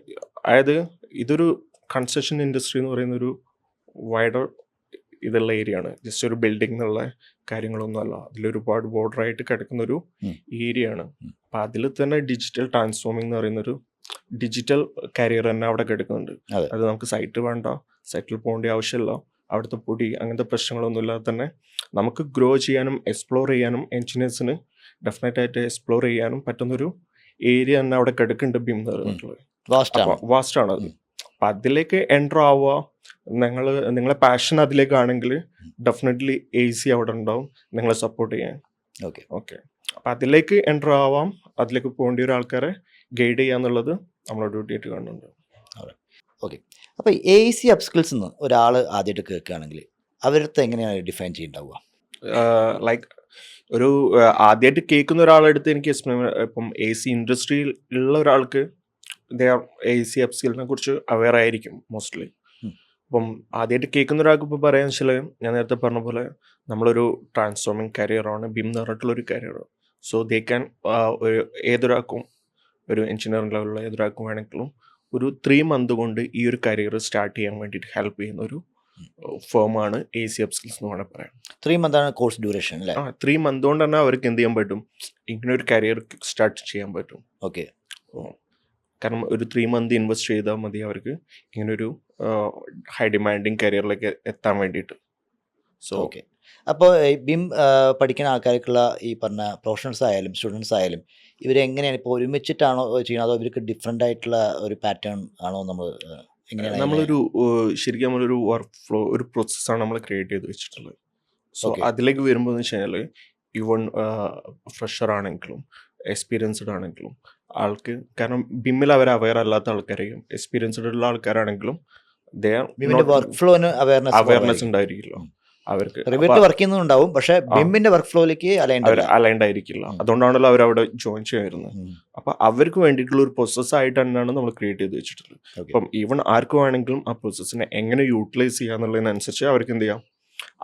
അതായത് ഇതൊരു കൺസ്ട്രക്ഷൻ ഇൻഡസ്ട്രി എന്ന് പറയുന്ന ഒരു വൈഡർ ഇതുള്ള ഏരിയ ആണ്. ജസ്റ്റ് ഒരു ബിൽഡിംഗ് എന്നുള്ള കാര്യങ്ങളൊന്നും അല്ല, അതിലൊരുപാട് ബോർഡറായിട്ട് കിടക്കുന്നൊരു ഏരിയ ആണ്. അപ്പം അതിൽ തന്നെ ഡിജിറ്റൽ ട്രാൻസ്ഫോമിംഗ് എന്ന് പറയുന്നൊരു ഡിജിറ്റൽ കരിയർ തന്നെ അവിടെ കിടക്കുന്നുണ്ട്. അത് നമുക്ക് സൈറ്റ് വേണ്ട, സൈറ്റിൽ പോകേണ്ട ആവശ്യമില്ല, അവിടുത്തെ പൊടി അങ്ങനത്തെ പ്രശ്നങ്ങളൊന്നും ഇല്ലാതെ തന്നെ നമുക്ക് ഗ്രോ ചെയ്യാനും എക്സ്പ്ലോർ ചെയ്യാനും എൻജിനീയേഴ്സിന് ഡെഫിനറ്റായിട്ട് എക്സ്പ്ലോർ ചെയ്യാനും പറ്റുന്നൊരു ഏരിയ തന്നെ അവിടെ കിടക്കുന്നുണ്ട് ബിം എന്ന് പറഞ്ഞിട്ടുള്ളത്. വാസ്റ്റാണ് അത്. അപ്പം അതിലേക്ക് എൻ്റർ ആവുക, നിങ്ങളെ പാഷൻ അതിലേക്കാണെങ്കിൽ ഡെഫിനറ്റ്ലി AC അവിടെ ഉണ്ടാവും നിങ്ങളെ സപ്പോർട്ട് ചെയ്യാൻ. ഓക്കെ, അപ്പം അതിലേക്ക് എൻ്റർ ആവാം, അതിലേക്ക് പോകേണ്ട ഒരു ആൾക്കാരെ ഗൈഡ് ചെയ്യുക എന്നുള്ളത് നമ്മളെ ഡ്യൂട്ടി ആയിട്ട് കാണുന്നുണ്ട്. ഓക്കെ, അപ്പോൾ AC അപ്സ്കിൽസ് നിന്ന് ഒരാൾ ആദ്യമായിട്ട് കേൾക്കുകയാണെങ്കിൽ അവരുടെ എങ്ങനെയാണ് ഡിഫൈൻ ചെയ്യുന്നുണ്ടാവുക? ലൈക്ക് ഒരു ആദ്യമായിട്ട് കേൾക്കുന്ന ഒരാളെടുത്ത് എനിക്ക് ഇപ്പം AC ഇൻഡസ്ട്രിയിൽ ഉള്ള ഒരാൾക്ക് AC അപ്സ്കിലിനെ കുറിച്ച് അവെയർ ആയിരിക്കും മോസ്റ്റ്ലി. അപ്പം ആദ്യമായിട്ട് കേൾക്കുന്ന ഒരാൾക്ക് ഇപ്പോൾ പറയാന്ന് വെച്ചാൽ, ഞാൻ നേരത്തെ പറഞ്ഞ പോലെ നമ്മളൊരു ട്രാൻസ്ഫോമിങ് കരിയറാണ് ബിം എന്ന് പറഞ്ഞിട്ടുള്ളൊരു കരിയർ. സോ ദേ ക്യാൻ ഏതൊരാൾക്കും, ഒരു എഞ്ചിനീയറിംഗ് ലെവലിലുള്ള ഏതൊരാൾക്കും വേണമെങ്കിലും ഒരു 3 months കൊണ്ട് ഈ ഒരു കരിയർ സ്റ്റാർട്ട് ചെയ്യാൻ വേണ്ടിയിട്ട് ഹെൽപ്പ് ചെയ്യുന്ന ഒരു ഫേമാണ് AC അപ്സ്കിൽസ് എന്ന് വേണമെങ്കിൽ പറയാം. 3 months ആണ് കോഴ്സ് ഡ്യൂറേഷൻ അല്ലേ? 3 months കൊണ്ട് തന്നെ അവർക്ക് എന്ത് ചെയ്യാൻ പറ്റും, ഇങ്ങനെ ഒരു കരിയർ സ്റ്റാർട്ട് ചെയ്യാൻ പറ്റും. ഓക്കെ, കാരണം ഒരു 3 months ഇൻവെസ്റ്റ് ചെയ്താൽ മതി അവർക്ക് ഇങ്ങനൊരു ഹൈ ഡിമാൻഡിങ് കരിയറിലേക്ക് എത്താൻ വേണ്ടിയിട്ട്. സോ ഓക്കെ, അപ്പോൾ ബിം പഠിക്കുന്ന ആൾക്കാർക്കുള്ള ഈ പറഞ്ഞ പ്രൊഫഷണൽസ് ആയാലും സ്റ്റുഡൻസ് ആയാലും ഇവരെങ്ങനെയാണ് ഇപ്പോൾ ഒരുമിച്ചിട്ടാണോ ചെയ്യുന്നത്, അതോ ഇവർക്ക് ഡിഫറെൻ്റ് ആയിട്ടുള്ള ഒരു പാറ്റേൺ ആണോ? നമ്മളൊരു ശരിക്കും നമ്മളൊരു വർക്ക് ഫ്ലോ, ഒരു പ്രോസസ്സാണ് നമ്മൾ ക്രിയേറ്റ് ചെയ്ത് വെച്ചിട്ടുള്ളത്. സോ അതിലേക്ക് വരുമ്പോൾ എന്ന് വെച്ച് കഴിഞ്ഞാൽ ഈവൺ ഫ്രഷർ ആണെങ്കിലും എക്സ്പീരിയൻസ്ഡ് ആണെങ്കിലും ആൾക്ക്, കാരണം ബിമ്മിൽ അവർ അവെയർ അല്ലാത്ത ആൾക്കാരെയും എക്സ്പീരിയൻസ്ഡ് ഉള്ള ആൾക്കാരാണെങ്കിലും വർക്ക് ഫ്ലോന് അവയർനെസ് ഉണ്ടായിരിക്കില്ല അവർക്ക്. വർക്ക് ചെയ്യുന്നുണ്ടാവും, പക്ഷേ ബിമ്മിന്റെ വർക്ക് ഫ്ലോയിലേക്ക് അലൈൻഡ് ആയിരിക്കില്ല. അതുകൊണ്ടാണല്ലോ അവർ അവിടെ ജോയിൻ ചെയ്യുന്നത്. അപ്പൊ അവർക്ക് വേണ്ടിയിട്ടുള്ള ഒരു പ്രോസസ് ആയിട്ട് തന്നെയാണ് നമ്മൾ ക്രിയേറ്റ് ചെയ്ത് വെച്ചിട്ടുള്ളത്. അപ്പം ഈവൺ ആർക്ക് വേണമെങ്കിലും ആ പ്രോസസ്സിനെ എങ്ങനെ യൂട്ടിലൈസ് ചെയ്യാന്നുള്ളതിനനുസരിച്ച് അവർക്ക് എന്ത് ചെയ്യാം,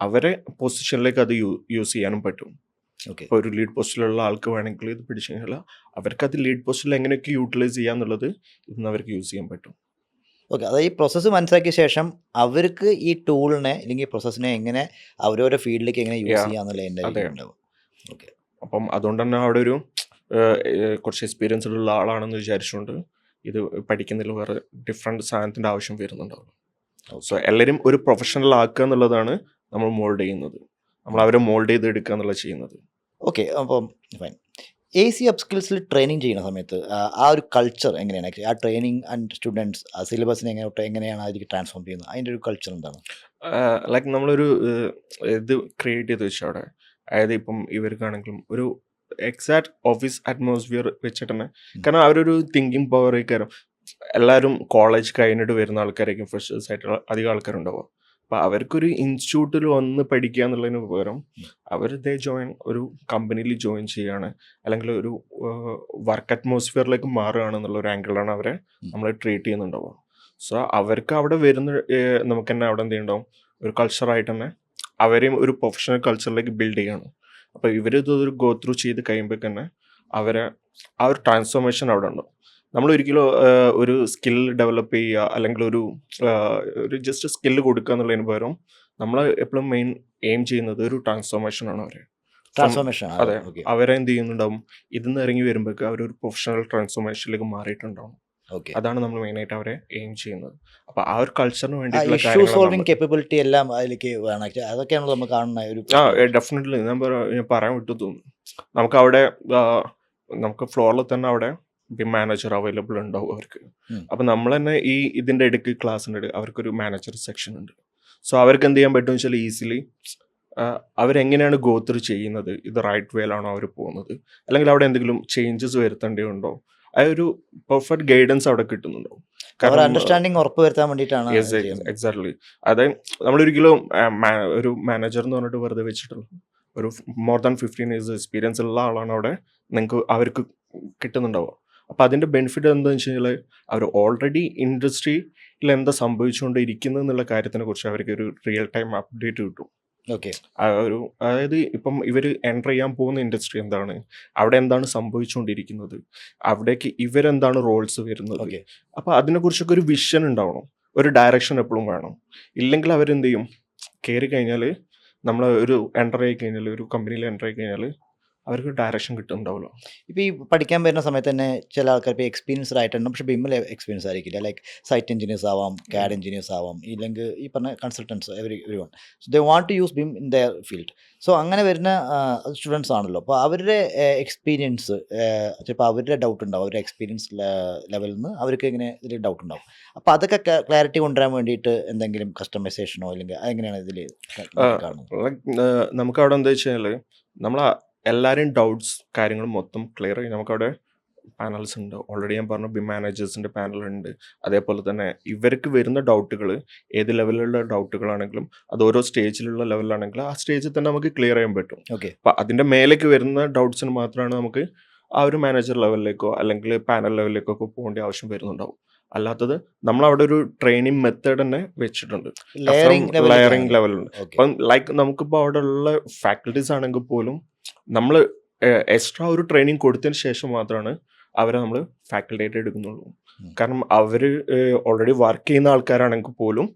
അവരെ പൊസിഷനിലേക്ക് അത് യൂസ് ചെയ്യാനും പറ്റും. ഇപ്പോൾ ഒരു ലീഡ് പോസ്റ്റിലുള്ള ആൾക്ക് വേണമെങ്കിൽ ഇത് പിടിച്ചു കഴിഞ്ഞാൽ അവർക്ക് അത് ലീഡ് പോസ്റ്റിൽ എങ്ങനെയൊക്കെ യൂട്ടിലൈസ് ചെയ്യാന്നുള്ളത് ഇന്ന് അവർക്ക് യൂസ് ചെയ്യാൻ പറ്റും. ഓക്കെ, അതായത് ഈ പ്രോസസ്സ് മനസ്സിലാക്കിയ ശേഷം അവർക്ക് ഈ ടൂളിനെ അല്ലെങ്കിൽ പ്രോസസ്സിനെ എങ്ങനെ അവരവരുടെ ഫീൽഡിലേക്ക് എങ്ങനെ യൂസ് ചെയ്യാന്നുള്ള. ഓക്കെ, അപ്പം അതുകൊണ്ട് തന്നെ അവിടെ ഒരു കുറച്ച് എക്സ്പീരിയൻസ് ഉള്ള ആളാണെന്ന് വിചാരിച്ചുകൊണ്ട് ഇത് പഠിക്കുന്നതിൽ വേറെ ഡിഫറെൻറ്റ് സാധനത്തിൻ്റെ ആവശ്യം വരുന്നുണ്ടാവും. സോ എല്ലാവരും ഒരു പ്രൊഫഷണൽ ആക്കുക എന്നുള്ളതാണ് നമ്മൾ മോൾഡ് ചെയ്യുന്നത്, നമ്മൾ അവരെ മോൾഡ് ചെയ്ത് എടുക്കുക എന്നുള്ളത് ചെയ്യുന്നത്. ഓക്കെ, അപ്പം ഫൈൻ. AC അപ്സ്കിൽസിൽ ട്രെയിനിങ് ചെയ്യുന്ന സമയത്ത് ആ ഒരു കൾച്ചർ എങ്ങനെയാണ്? ആ ട്രെയിനിങ് ആൻഡ് സ്റ്റുഡൻസ് ആ സിലബസിനെ എങ്ങനെയാണ് അതിലേക്ക് ട്രാൻസ്ഫോം ചെയ്യുന്നത്? അതിൻ്റെ ഒരു കൾച്ചർ എന്താണ്? ലൈക്ക് നമ്മളൊരു ഇത് ക്രിയേറ്റ് ചെയ്ത് വെച്ചാൽ അവിടെ, അതായത് ഇപ്പം ഇവർക്കാണെങ്കിലും ഒരു എക്സാക്ട് ഓഫീസ് അറ്റ്മോസ്ഫിയർ വെച്ചിട്ട് തന്നെ, കാരണം അവരൊരു തിങ്കിങ് പവർ കാരണം എല്ലാവരും കോളേജ് കഴിഞ്ഞിട്ട് വരുന്ന ആൾക്കാരായിരിക്കും ഫ്രഷേഴ്സ് ആയിട്ടുള്ള അധികം ആൾക്കാരുണ്ടാവുക. അപ്പോൾ അവർക്കൊരു ഇൻസ്റ്റിറ്റ്യൂട്ടിൽ വന്ന് പഠിക്കുക എന്നുള്ളതിന് പകരം അവർ ഒരു കമ്പനിയിൽ ജോയിൻ ചെയ്യുകയാണ്, അല്ലെങ്കിൽ ഒരു വർക്ക് അറ്റ്മോസ്ഫിയറിലേക്ക് മാറുകയാണെന്നുള്ള ഒരു ആംഗിളാണ് അവരെ നമ്മൾ ട്രീറ്റ് ചെയ്യുന്നുണ്ടാവുക. സോ അവർക്ക് അവിടെ വരുന്ന നമുക്ക് തന്നെ അവിടെ എന്ത് ചെയ്യുന്നുണ്ടാവും, ഒരു കൾച്ചറായിട്ട് തന്നെ അവരെയും ഒരു പ്രൊഫഷണൽ കൾച്ചറിലേക്ക് ബിൽഡ് ചെയ്യാണ്. അപ്പോൾ ഇവരിതൊരു ഗോ ത്രൂ ചെയ്ത് കഴിയുമ്പോൾ തന്നെ അവരെ ആ ഒരു ട്രാൻസ്ഫോർമേഷൻ അവിടെ ഉണ്ടാവും. നമ്മളൊരിക്കലും ഒരു സ്കിൽ ഡെവലപ്പ് ചെയ്യുക അല്ലെങ്കിൽ ഒരു ജസ്റ്റ് സ്കില്ല് കൊടുക്കുക എന്നുള്ളതിന് പകരം നമ്മൾ എപ്പോഴും മെയിൻ എയിം ചെയ്യുന്നത് ഒരു ട്രാൻസ്ഫോർമേഷനാണ് അവരെ. ട്രാൻസ്ഫോർമേഷൻ. അതെ, അവരെന്ത് ചെയ്യുന്നുണ്ടാവും, ഇതിന്ന് ഇറങ്ങി വരുമ്പോഴേക്ക് അവരൊരു പ്രൊഫഷണൽ ട്രാൻസ്ഫോർമേഷനിലേക്ക് മാറിയിട്ടുണ്ടാവും. ഓക്കെ. അതാണ് നമ്മൾ മെയിനായിട്ട് അവരെ എയിം ചെയ്യുന്നത്. അപ്പോൾ ആ ഒരു കൾച്ചറിന് ഇഷ്യൂ വേണ്ടിയിട്ടുള്ള സോൾവിങ് കേപ്പബിലിറ്റി എല്ലാം അതിലേക്ക് വേണം. അതൊക്കെയാണ് നമ്മൾ കാണുന്ന ഒരു ഡെഫിനറ്റ്ലി ഞാൻ പറയാൻ വിട്ടു തോന്നുന്നു. നമുക്ക് അവിടെ നമുക്ക് ഫ്ലോറിൽ തന്നെ അവിടെ മാനേജർ അവൈലബിൾ ഉണ്ടാവും അവർക്ക്. അപ്പം നമ്മൾ തന്നെ ഇതിൻ്റെ ഇടയ്ക്ക് ക്ലാസ്സിൻ്റെ ഇടയ്ക്ക് അവർക്കൊരു മാനേജർ സെക്ഷൻ ഉണ്ട്. സോ അവർക്ക് എന്ത് ചെയ്യാൻ പറ്റുമെന്ന് വെച്ചാൽ ഈസിലി അവരെങ്ങനെയാണ് ഗോ ത്രൂ ചെയ്യുന്നത്, ഇത് റൈറ്റ് വേയിലാണോ അവർ പോകുന്നത്, അല്ലെങ്കിൽ അവിടെ എന്തെങ്കിലും ചേഞ്ചസ് വരുത്തേണ്ടതുണ്ടോ, ആ ഒരു പെർഫെക്റ്റ് ഗൈഡൻസ് അവിടെ കിട്ടുന്നുണ്ടോ. അണ്ടർസ്റ്റാൻഡിങ് ഉറപ്പുവരുത്താൻ വേണ്ടിയിട്ടാണ്. എക്സാക്ട്ലി. അതായത് നമ്മളൊരിക്കലും ഒരു മാനേജർ എന്ന് പറഞ്ഞിട്ട് വെറുതെ വെച്ചിട്ടുള്ളൂ. ഒരു മോർ ദാൻ 15 years എക്സ്പീരിയൻസ് ഉള്ള ആളാണ് അവിടെ അവർക്ക് കിട്ടുന്നുണ്ടാവുക. അപ്പം അതിൻ്റെ ബെനിഫിറ്റ് എന്താണെന്ന് വെച്ച് കഴിഞ്ഞാൽ അവർ ഓൾറെഡി ഇൻഡസ്ട്രിയിൽ എന്താ സംഭവിച്ചുകൊണ്ടിരിക്കുന്നത് എന്നുള്ള കാര്യത്തിനെ കുറിച്ച് അവർക്ക് ഒരു റിയൽ ടൈം അപ്ഡേറ്റ് കിട്ടും. ഓക്കെ. അതായത് ഇപ്പം ഇവർ എൻ്റർ ചെയ്യാൻ പോകുന്ന ഇൻഡസ്ട്രി എന്താണ്, അവിടെ എന്താണ് സംഭവിച്ചുകൊണ്ടിരിക്കുന്നത്, അവിടേക്ക് ഇവരെന്താണ് റോൾസ് വരുന്നത്. അപ്പോൾ അതിനെക്കുറിച്ചൊക്കെ ഒരു വിഷൻ ഉണ്ടാവണം, ഒരു ഡയറക്ഷൻ എപ്പോഴും വേണം. ഇല്ലെങ്കിൽ അവരെന്ത് ചെയ്യും, കയറി കഴിഞ്ഞാൽ നമ്മൾ ഒരു എൻ്റർ ആയി കഴിഞ്ഞാൽ, ഒരു കമ്പനിയിൽ എൻ്റർ ആയി കഴിഞ്ഞാൽ അവർക്ക് ഡയറക്ഷൻ കിട്ടുന്നുണ്ടാവുമല്ലോ. ഇപ്പോൾ ഈ പഠിക്കാൻ വരുന്ന സമയത്ത് തന്നെ ചില ആൾക്കാർ ഇപ്പോൾ എക്സ്പീരിയൻസ്ഡ് ആയിട്ടുണ്ട്, പക്ഷേ ബിമ്മിൽ എക്സ്പീരിയൻസ് ആയിരിക്കില്ല. ലൈക്ക് സൈറ്റ് എഞ്ചിനീയേഴ്സ് ആവാം, CAD എഞ്ചിനീയേഴ്സ് ആവാം, ഇല്ലെങ്കിൽ ഈ പറഞ്ഞ consultants everyone. So they want to use BIM in their field. So അങ്ങനെ വരുന്ന സ്റ്റുഡൻസ് ആണല്ലോ. അപ്പോൾ അവരുടെ എക്സ്പീരിയൻസ് ചിലപ്പോൾ അവരുടെ ഡൗട്ട് ഉണ്ടാവും, അവരുടെ എക്സ്പീരിയൻസ് ലെവലിൽ നിന്ന് അവർക്ക് ഇങ്ങനെ ഇതിൽ ഡൗട്ട് ഉണ്ടാവും. അപ്പോൾ അതൊക്കെ ക്ലാരിറ്റി കൊണ്ടുവരാൻ വേണ്ടിയിട്ട് എന്തെങ്കിലും കസ്റ്റമൈസേഷനോ അല്ലെങ്കിൽ അതെങ്ങനെയാണ് ഇതിൽ കാണുന്നത്? നമുക്കവിടെ എന്താ വെച്ച് കഴിഞ്ഞാൽ നമ്മൾ എല്ലാവരെയും ഡൗട്ട്സ് കാര്യങ്ങളും മൊത്തം ക്ലിയർ ആയി നമുക്കവിടെ പാനൽസ് ഉണ്ട്. ഓൾറെഡി ഞാൻ പറഞ്ഞു ബിം മാനേജേഴ്സിൻ്റെ പാനലുണ്ട്. അതേപോലെ തന്നെ ഇവർക്ക് വരുന്ന ഡൗട്ടുകൾ ഏത് ലെവലിലുള്ള ഡൗട്ടുകളാണെങ്കിലും അത് ഓരോ സ്റ്റേജിലുള്ള ലെവലിലാണെങ്കിലും ആ സ്റ്റേജിൽ തന്നെ നമുക്ക് ക്ലിയർ ചെയ്യാൻ പറ്റും. അപ്പം അതിൻ്റെ മേലേക്ക് വരുന്ന ഡൗട്ട്സിന് മാത്രമാണ് നമുക്ക് ആ ഒരു മാനേജർ ലെവലിലേക്കോ അല്ലെങ്കിൽ പാനൽ ലെവലിലേക്കോ ഒക്കെ പോകേണ്ട ആവശ്യം വരുന്നുണ്ടാവും. അല്ലാത്തത് നമ്മളവിടെ ഒരു ട്രെയിനിങ് മെത്തേഡ് തന്നെ വെച്ചിട്ടുണ്ട്, ലെയറിംഗ് ലെവലുണ്ട്. അപ്പം ലൈക്ക് നമുക്കിപ്പോൾ അവിടെ ഉള്ള ഫാക്കൽറ്റീസ് ആണെങ്കിൽ പോലും നമ്മൾ എക്സ്ട്രാ ഒരു ട്രെയിനിങ് കൊടുത്തതിന് ശേഷം മാത്രമാണ് അവരെ നമ്മൾ ഫാക്കൽറ്റി ആയിട്ട് എടുക്കുന്നുള്ളൂ. കാരണം അവർ ഓൾറെഡി വർക്ക് ചെയ്യുന്ന ആൾക്കാരാണെങ്കിൽ പോലും,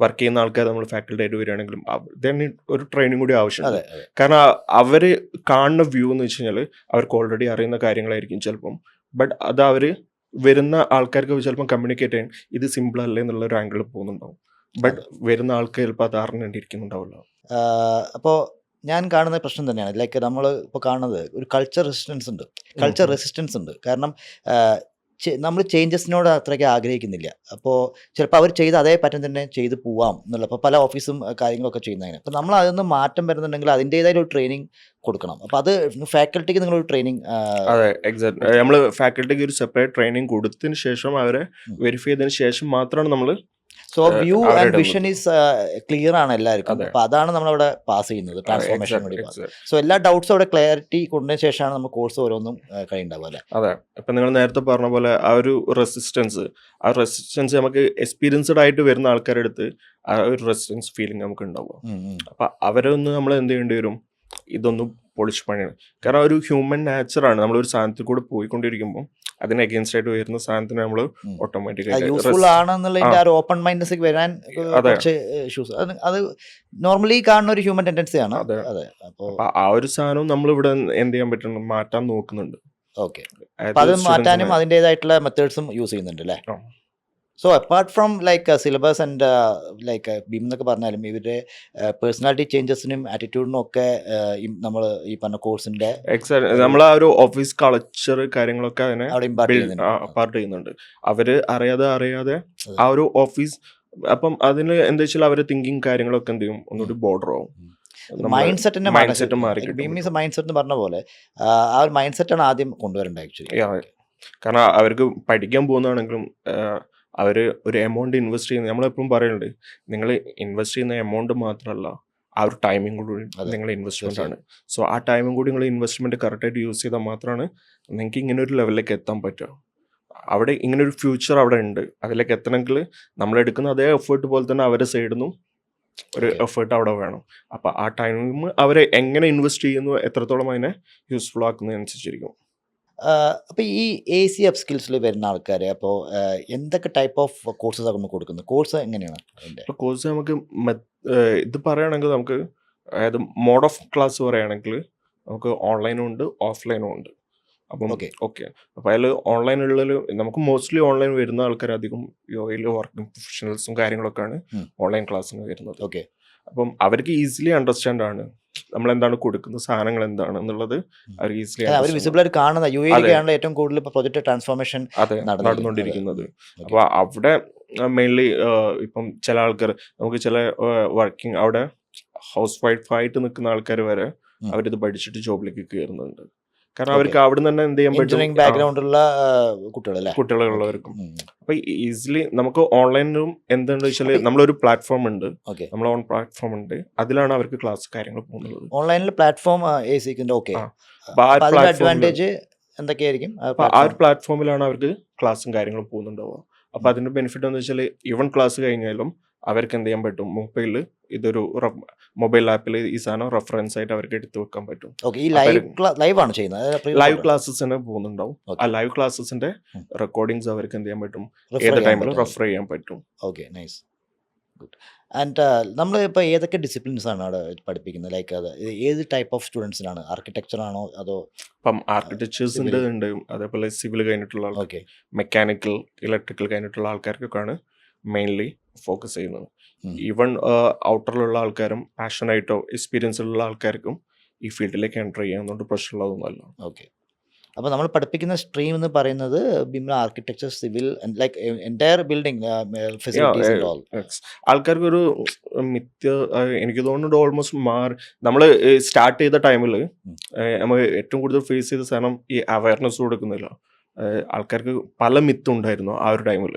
വർക്ക് ചെയ്യുന്ന ആൾക്കാർ നമ്മൾ ഫാക്കൽറ്റി ആയിട്ട് വരികയാണെങ്കിലും തന്നെ ഒരു ട്രെയിനിങ് കൂടി ആവശ്യമുണ്ട്. കാരണം അവർ കാണുന്ന വ്യൂ എന്ന് വെച്ച് കഴിഞ്ഞാൽ അവർക്ക് ഓൾറെഡി അറിയുന്ന കാര്യങ്ങളായിരിക്കും ചിലപ്പം. ബട്ട് അത് അവർ വരുന്ന ആൾക്കാർക്ക് ചിലപ്പം കമ്മ്യൂണിക്കേറ്റ് ചെയ്യാൻ ഇത് സിമ്പിൾ അല്ലേ എന്നുള്ള ഒരു ആംഗിളിൽ പോകുന്നുണ്ടാവും. ബട്ട് വരുന്ന ആൾക്ക് ചിലപ്പോൾ അത് അറിഞ്ഞിരിക്കുന്നുണ്ടാവില്ല. അപ്പോൾ ഞാൻ കാണുന്ന പ്രശ്നം തന്നെയാണ്. ലൈക്ക് നമ്മൾ ഇപ്പോൾ കാണുന്നത് ഒരു കൾച്ചർ റെസിസ്റ്റൻസ് ഉണ്ട്. കാരണം നമ്മൾ ചേഞ്ചസിനോട് അത്രയ്ക്ക് ആഗ്രഹിക്കുന്നില്ല. അപ്പോൾ ചിലപ്പോൾ അവർ ചെയ്ത് അതേ പാറ്റേൺ തന്നെ ചെയ്ത് പോവാം എന്നുള്ള. അപ്പോൾ പല ഓഫീസും കാര്യങ്ങളൊക്കെ ചെയ്യുന്നതിന് അപ്പോൾ നമ്മൾ അതൊന്ന് മാറ്റം വരുന്നുണ്ടെങ്കിൽ അതിൻ്റേതായ ഒരു ട്രെയിനിങ് കൊടുക്കണം. അപ്പോൾ അത് ഫാക്കൽറ്റിക്ക് നിങ്ങളൊരു ട്രെയിനിങ്. അതെ, എക്സാക്ട്. നമ്മൾ ഫാക്കൽറ്റിക്ക് ഒരു സെപ്പറേറ്റ് ട്രെയിനിങ് കൊടുത്തതിന് ശേഷം അവരെ വെരിഫൈ ചെയ്തതിന് ശേഷം മാത്രമാണ് നമ്മൾ. So view and vision is clear ആണ് എല്ലാവർക്കും. അപ്പോൾ അതാണ് നമ്മളവിടെ പാസ് ചെയ്യുന്നത് ട്രാൻസ്ഫോർമേഷൻ വേണ്ടി. സോ എല്ലാ ഡൗട്ട്സും അവിടെ ക്ലാരിറ്റി കൊണ്ടതിന് ശേഷമാണ് നമ്മൾ കോഴ്സ് ഓരോന്നും കഴിയുണ്ടാവുക അല്ലേ? അതെ. ഇപ്പം നിങ്ങൾ നേരത്തെ പറഞ്ഞ പോലെ ആ ഒരു റെസിസ്റ്റൻസ് നമുക്ക് എക്സ്പീരിയൻസ്ഡ് ആയിട്ട് വരുന്ന ആൾക്കാരുടെ അടുത്ത് ആ ഒരു റെസിസ്റ്റൻസ് ഫീലിംഗ് നമുക്ക് ഉണ്ടാവുക. അപ്പം അവരെ ഒന്ന് നമ്മൾ എന്ത് ചെയ്യേണ്ടി വരും, ഇതൊന്നും പൊളിച്ച് പണിയാണ്. കാരണം ഒരു ഹ്യൂമൻ നാച്ചറാണ്, നമ്മളൊരു സാധനത്തിൽ കൂടെ പോയിക്കൊണ്ടിരിക്കുമ്പോൾ അതിന് അഗേൻസ്റ്റ് ആയിട്ട് വരുന്ന സാധനത്തിന് നമ്മൾ ഓട്ടോമാറ്റിക്കായി യൂസ്ഫുൾ ആണെന്നുള്ളതിന്റെ ഒരു ഓപ്പൺ മൈൻഡ്നെസ് വരാൻ കുറച്ച് ഇഷ്യൂസ് അത് നോർമലി കാണുന്ന ഒരു ഹ്യൂമൻ ടെൻഡൻസി ആണ്. അതെ. അപ്പോൾ ആ ഒരു സാധനം നമ്മളിവിടെ എന്ത് ചെയ്യാൻ പറ്റുന്നു, മാറ്റാൻ നോക്കുന്നുണ്ട്. ഓക്കെ. അപ്പോൾ അത് മാറ്റാനും അതിൻ്റെതായിട്ടുള്ള മെത്തേഡ്സും യൂസ് ചെയ്യുന്നുണ്ട് അല്ലേ? So apart from like syllabus and like BHIM എന്നൊക്കെ പറഞ്ഞാലും ഇവരുടെ പേഴ്സണാലിറ്റി ചേഞ്ചസിനും ആറ്റിറ്റ്യൂഡിനും ഒക്കെ നമ്മൾ ഈ പറഞ്ഞ കോഴ്സിന്റെ നമ്മൾ ആ ഒരു ഓഫീസ് കൾച്ചർ കാര്യങ്ങളൊക്കെ അതിനെ പാർട്ട് ചെയ്യുന്നുണ്ട്. അവര് അറിയാതെ ആ ഒരു ഓഫീസ് അപ്പം അതിന് എന്താ വെച്ചാൽ അവരെ തിങ്കിങ് കാര്യങ്ങളൊക്കെ എന്ത് ചെയ്യും, ഒന്നുകൂടി ബോർഡർ ആവും. മൈൻഡ് സെറ്റ് മാറി. ബിം ഈസ് മൈൻഡ് സെറ്റ് എന്ന് പറഞ്ഞ പോലെ ആ ഒരു മൈൻഡ് സെറ്റാണ് ആദ്യം കൊണ്ടുവരേണ്ടത് ആക്ച്വലി. കാരണം അവർക്ക് പഠിക്കാൻ പോകുന്നതാണെങ്കിലും അവർ ഒരു എമൗണ്ട് ഇൻവെസ്റ്റ് ചെയ്യുന്നത്, നമ്മളെപ്പോഴും പറയുന്നുണ്ട്, നിങ്ങൾ ഇൻവെസ്റ്റ് ചെയ്യുന്ന എമൗണ്ട് മാത്രമല്ല ആ ഒരു ടൈമിങ് കൂടി നിങ്ങൾ ഇൻവെസ്റ്റ്മെൻ്റ് ആണ്. സോ ആ ടൈമും കൂടി നിങ്ങൾ ഇൻവെസ്റ്റ്മെൻറ്റ് കറക്റ്റായിട്ട് യൂസ് ചെയ്താൽ മാത്രമാണ് നിങ്ങൾക്ക് ഇങ്ങനെ ഒരു ലെവലിലേക്ക് എത്താൻ പറ്റുക. അവിടെ ഇങ്ങനെ ഒരു ഫ്യൂച്ചർ അവിടെ ഉണ്ട്. അതിലേക്ക് എത്തണമെങ്കിൽ നമ്മളെടുക്കുന്ന അതേ എഫേർട്ട് പോലെ തന്നെ അവരുടെ സൈഡിൽ നിന്നും ഒരു എഫേർട്ട് അവിടെ വേണം. അപ്പോൾ ആ ടൈം അവരെ എങ്ങനെ ഇൻവെസ്റ്റ് ചെയ്യുന്നു, എത്രത്തോളം അതിനെ യൂസ്ഫുൾ ആക്കുന്നതനുസരിച്ചിരിക്കും. അപ്പോൾ ഈ AC അപ്സ്കിൽസിൽ വരുന്ന ആൾക്കാർ അപ്പോൾ എന്തൊക്കെ ടൈപ്പ് ഓഫ് കോഴ്സസ് നമ്മൾ കൊടുക്കുന്നത്? കോഴ്സ് എങ്ങനെയാണ് അതിൻ്റെ? ഇപ്പോൾ കോഴ്സ് നമുക്ക് ഇത് പറയുകയാണെങ്കിൽ നമുക്ക് അതായത് മോഡ് ഓഫ് ക്ലാസ് പറയുകയാണെങ്കിൽ നമുക്ക് ഓൺലൈനും ഉണ്ട് ഓഫ്ലൈനും ഉണ്ട്. അപ്പം ഓക്കെ. ഓക്കെ. അപ്പോൾ അതിൽ ഓൺലൈനുള്ളിൽ നമുക്ക് മോസ്റ്റ്ലി ഓൺലൈൻ വരുന്ന ആൾക്കാർ അധികം യോയിൽ വർക്കിംഗ് പ്രൊഫഷണൽസും കാര്യങ്ങളൊക്കെയാണ് ഓൺലൈൻ ക്ലാസ്സിന് വരുന്നത്. ഓക്കെ. അപ്പം അവർക്ക് ഈസിലി അണ്ടർസ്റ്റാൻഡ് ആണ് നമ്മൾ എന്താണ് കൊടുക്കുന്ന സാധനങ്ങൾ എന്താണ് എന്നുള്ളത് അവർക്ക് ഈസിലി അവർ വിസിബിൾ ആയിട്ട് കാണുന്ന UAE ഏറ്റവും കൂടുതൽ ഇപ്പോൾ പ്രൊജക്ട് ട്രാൻസ്ഫോർമേഷൻ അതെ നടന്നുകൊണ്ടിരിക്കുന്നത്. അപ്പോൾ അവിടെ മെയിൻലി ഇപ്പം ചില ആൾക്കാർ നമുക്ക് ചില വർക്കിംഗ് അവിടെ ഹൗസ് വൈഫായിട്ട് നിൽക്കുന്ന ആൾക്കാർ വരെ അവരിത് പഠിച്ചിട്ട് ജോബിലേക്ക് കയറുന്നുണ്ട്. കാരണം അവർക്ക് അവിടെ നിന്ന് തന്നെ എന്ത് ചെയ്യാൻ പറ്റും ബാക്ക്ഗ്രൗണ്ടുള്ള കുട്ടികളുള്ളവർക്കും. അപ്പൊ ഈസിലി നമുക്ക് ഓൺലൈനിലും എന്താണെന്ന് വെച്ചാൽ നമ്മളൊരു പ്ലാറ്റ്ഫോം ഉണ്ട്, നമ്മളെ ഓൺ പ്ലാറ്റ്ഫോം ഉണ്ട്, അതിലാണ് അവർക്ക് ക്ലാസ് കാര്യങ്ങൾ പോകുന്നത്. ഓൺലൈനിൽ പ്ലാറ്റ്ഫോം ഓക്കെ. അഡ്വാൻറ്റേജ് എന്തൊക്കെയായിരിക്കും? ആ ഒരു പ്ലാറ്റ്ഫോമിലാണ് അവർക്ക് ക്ലാസ്സും കാര്യങ്ങളും പോകുന്നുണ്ടാവുക. അപ്പൊ അതിന്റെ ബെനിഫിറ്റ് എന്ന് വെച്ചാൽ ഈവൻ ക്ലാസ് കഴിഞ്ഞാലും അവർക്ക് എന്ത് ചെയ്യാൻ പറ്റും, ഇതൊരു മൊബൈൽ ആപ്പിൽ ഈ സാധനം റെഫറൻസ് ആയിട്ട് അവർക്ക് എടുത്തു വെക്കാൻ പറ്റും. ലൈവ് ക്ലാസ്സസ് തന്നെ പോകുന്നുണ്ടാവും. ആ ലൈവ് ക്ലാസ്സസിന്റെ റെക്കോർഡിങ്സ് അവർക്ക് എന്ത് ചെയ്യാൻ പറ്റും, ഏത് ടൈമിൽ റെഫർ ചെയ്യാൻ പറ്റും. Okay, nice, good. ആൻഡ് നമ്മൾ ഇപ്പോൾ ഏതൊക്കെ ഡിസിപ്ലിൻസ് ആണ് അവിടെ പഠിപ്പിക്കുന്നത്? ലൈക്ക് അത് ഏത് ടൈപ്പ് ഓഫ് സ്റ്റുഡൻസിനാണ്? ആർക്കിടെക്ചർ ആണോ അതോ? ഇപ്പം ആർക്കിടെക്ചേഴ്സിൻ്റെ ഉണ്ട്, അതേപോലെ സിവിൽ കഴിഞ്ഞിട്ടുള്ള ആൾക്കാർ, മെക്കാനിക്കൽ ഇലക്ട്രിക്കൽ കഴിഞ്ഞിട്ടുള്ള ആൾക്കാർക്കൊക്കെയാണ് മെയിൻലി ഫോക്കസ് ചെയ്യുന്നത്. ഈവൺ ഔട്ടറിലുള്ള ആൾക്കാരും പാഷനായിട്ടോ എക്സ്പീരിയൻസ് ഉള്ള ആൾക്കാർക്കും ഈ ഫീൽഡിലേക്ക് എൻ്റർ ചെയ്യാവുന്നതുകൊണ്ട് പ്രശ്നമുള്ളതൊന്നുമല്ല. ഓക്കെ. അപ്പോൾ നമ്മൾ പഠിപ്പിക്കുന്ന സ്ട്രീം എന്ന് പറയുന്നത് ബിംല architecture, civil, like entire building facilities and all. ആൾക്കാർക്കൊരു എനിക്ക് തോന്നുന്നുണ്ട് ഓൾമോസ്റ്റ് നമ്മൾ സ്റ്റാർട്ട് ചെയ്ത ടൈമിൽ നമ്മൾ ഏറ്റവും കൂടുതൽ ഫേസ് ചെയ്ത സാധനം ഈ അവയർനെസ് കൊടുക്കുന്നില്ല. ആൾക്കാർക്ക് പല മിത്തും ഉണ്ടായിരുന്നു ആ ഒരു ടൈമിൽ.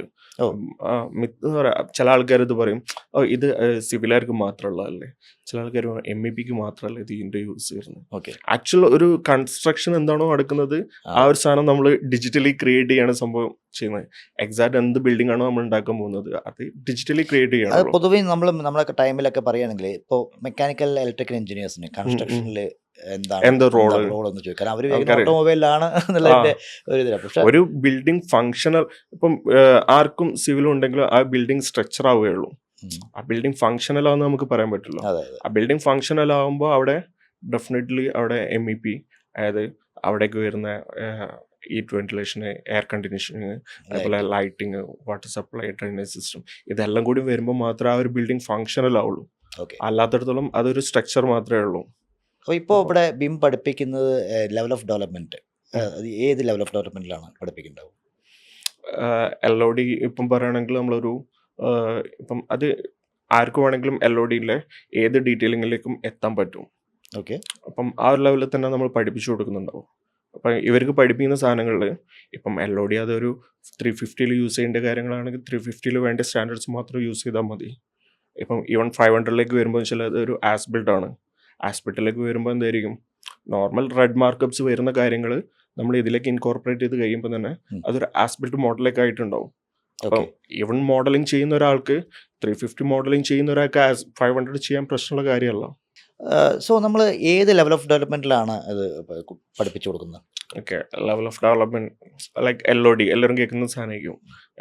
മിത്ത് എന്ന് പറയാം, ചില ആൾക്കാർ ഇത് പറയും, ഇത് സിവിലുകാർക്ക് മാത്രമുള്ളതല്ലേ, ചില ആൾക്കാർ MEPക്ക് മാത്രമല്ല ഇതിൻ്റെ യൂസ് ചെയ്യുന്നത്. ആക്ച്വൽ ഒരു കൺസ്ട്രക്ഷൻ എന്താണോ നടക്കുന്നത് ആ ഒരു സാധനം നമ്മൾ ഡിജിറ്റലി ക്രിയേറ്റ് ചെയ്യാണ് സംഭവം ചെയ്യുന്നത്. എക്സാക്ട് എന്ത് ബിൽഡിംഗ് ആണോ നമ്മൾ ഉണ്ടാക്കാൻ പോകുന്നത് അത് ഡിജിറ്റലി ക്രിയേറ്റ് ചെയ്യണം. പൊതുവേ നമ്മളൊക്കെ ടൈമിലൊക്കെ പറയുകയാണെങ്കിൽ ഇപ്പോൾ മെക്കാനിക്കൽ ഇലക്ട്രിക്കൽ എഞ്ചിനീയേഴ്സിന് കൺസ്ട്രക്ഷനിൽ എന്താണ് റോൾ എന്ന് ചോദിക്കാൻ അവർ ഓട്ടോമൊബൈലാണ് ഒരു ബിൽഡിംഗ് ഫങ്ഷണൽ. ഇപ്പം ആർക്കും സിവിൽ ഉണ്ടെങ്കിലും ആ ബിൽഡിംഗ് സ്ട്രക്ചർ ആവുകയുള്ളൂ. ആ ബിൽഡിംഗ് ഫങ്ഷണൽ ആവുന്ന നമുക്ക് പറയാൻ പറ്റില്ല. ആ ബിൽഡിംഗ് ഫങ്ഷണൽ ആവുമ്പോൾ അവിടെ ഡെഫിനറ്റ്ലി അവിടെ MEP, അതായത് അവിടേക്ക് വരുന്ന ഹീറ്റ് വെന്റിലേഷൻ, എയർ കണ്ടീഷനിങ്, അതേപോലെ lighting, water supply, drainage system, ഇതെല്ലാം കൂടി വരുമ്പോൾ മാത്രമേ ആ ഒരു ബിൽഡിംഗ് ഫങ്ഷണൽ ആവുള്ളൂ. അല്ലാത്തടത്തോളം അതൊരു സ്ട്രക്ചർ മാത്രമേ ഉള്ളൂ. അപ്പോൾ ഇപ്പോൾ ഇവിടെ BIM പഠിപ്പിക്കുന്നത് ലെവൽ ഓഫ് ഡെവലപ്മെന്റ് ഏത് ലെവൽ ഓഫ് ഡെവലപ്മെന്റിലാണ് പഠിപ്പിക്കേണ്ടത്? LOD ഇപ്പം പറയുകയാണെങ്കിൽ നമ്മളൊരു ഇപ്പം അത് ആർക്ക് വേണമെങ്കിലും LODയിലെ ഏത് ഡീറ്റെയിലിങ്ങിലേക്കും എത്താൻ പറ്റും. ഓക്കെ. അപ്പം ആ ഒരു ലെവലിൽ തന്നെ നമ്മൾ പഠിപ്പിച്ചു കൊടുക്കുന്നുണ്ടാവും. അപ്പം ഇവർക്ക് പഠിപ്പിക്കുന്ന സാധനങ്ങളിൽ ഇപ്പം LOD അതൊരു 350 യൂസ് ചെയ്യേണ്ട കാര്യങ്ങളാണെങ്കിൽ 350 വേണ്ട സ്റ്റാൻഡേർഡ്സ് മാത്രം യൂസ് ചെയ്താൽ മതി. ഇപ്പം ഈവൻ 500 വരുമ്പോൾ വെച്ചാൽ അതൊരു ആസ്ബിൽഡാണ്. ആസ്പെക്റ്റിലേക്ക് വരുമ്പോൾ എന്തായിരിക്കും, നോർമൽ റെഡ് മാർക്കപ്സ് വരുന്ന കാര്യങ്ങൾ നമ്മൾ ഇതിലേക്ക് ഇൻകോർപ്പറേറ്റ് ചെയ്ത് കഴിയുമ്പോൾ തന്നെ അതൊരു ആസ്പെക്ട് മോഡലേക്ക് ആയിട്ടുണ്ടാവും. അപ്പം ഈവൻ മോഡലിംഗ് ചെയ്യുന്ന ഒരാൾക്ക് 350 മോഡലിംഗ് ചെയ്യുന്ന ഒരാൾക്ക് 500 ചെയ്യാൻ പ്രശ്നമുള്ള കാര്യമല്ല. സോ നമ്മൾ ഏത് ലെവൽ ഓഫ് ഡെവലപ്മെന്റിലാണ് അത് പഠിപ്പിച്ചു കൊടുക്കുന്നത്? Okay, level of development like LOD എല്ലാവരും കേൾക്കുന്ന സാധനമായിരിക്കും.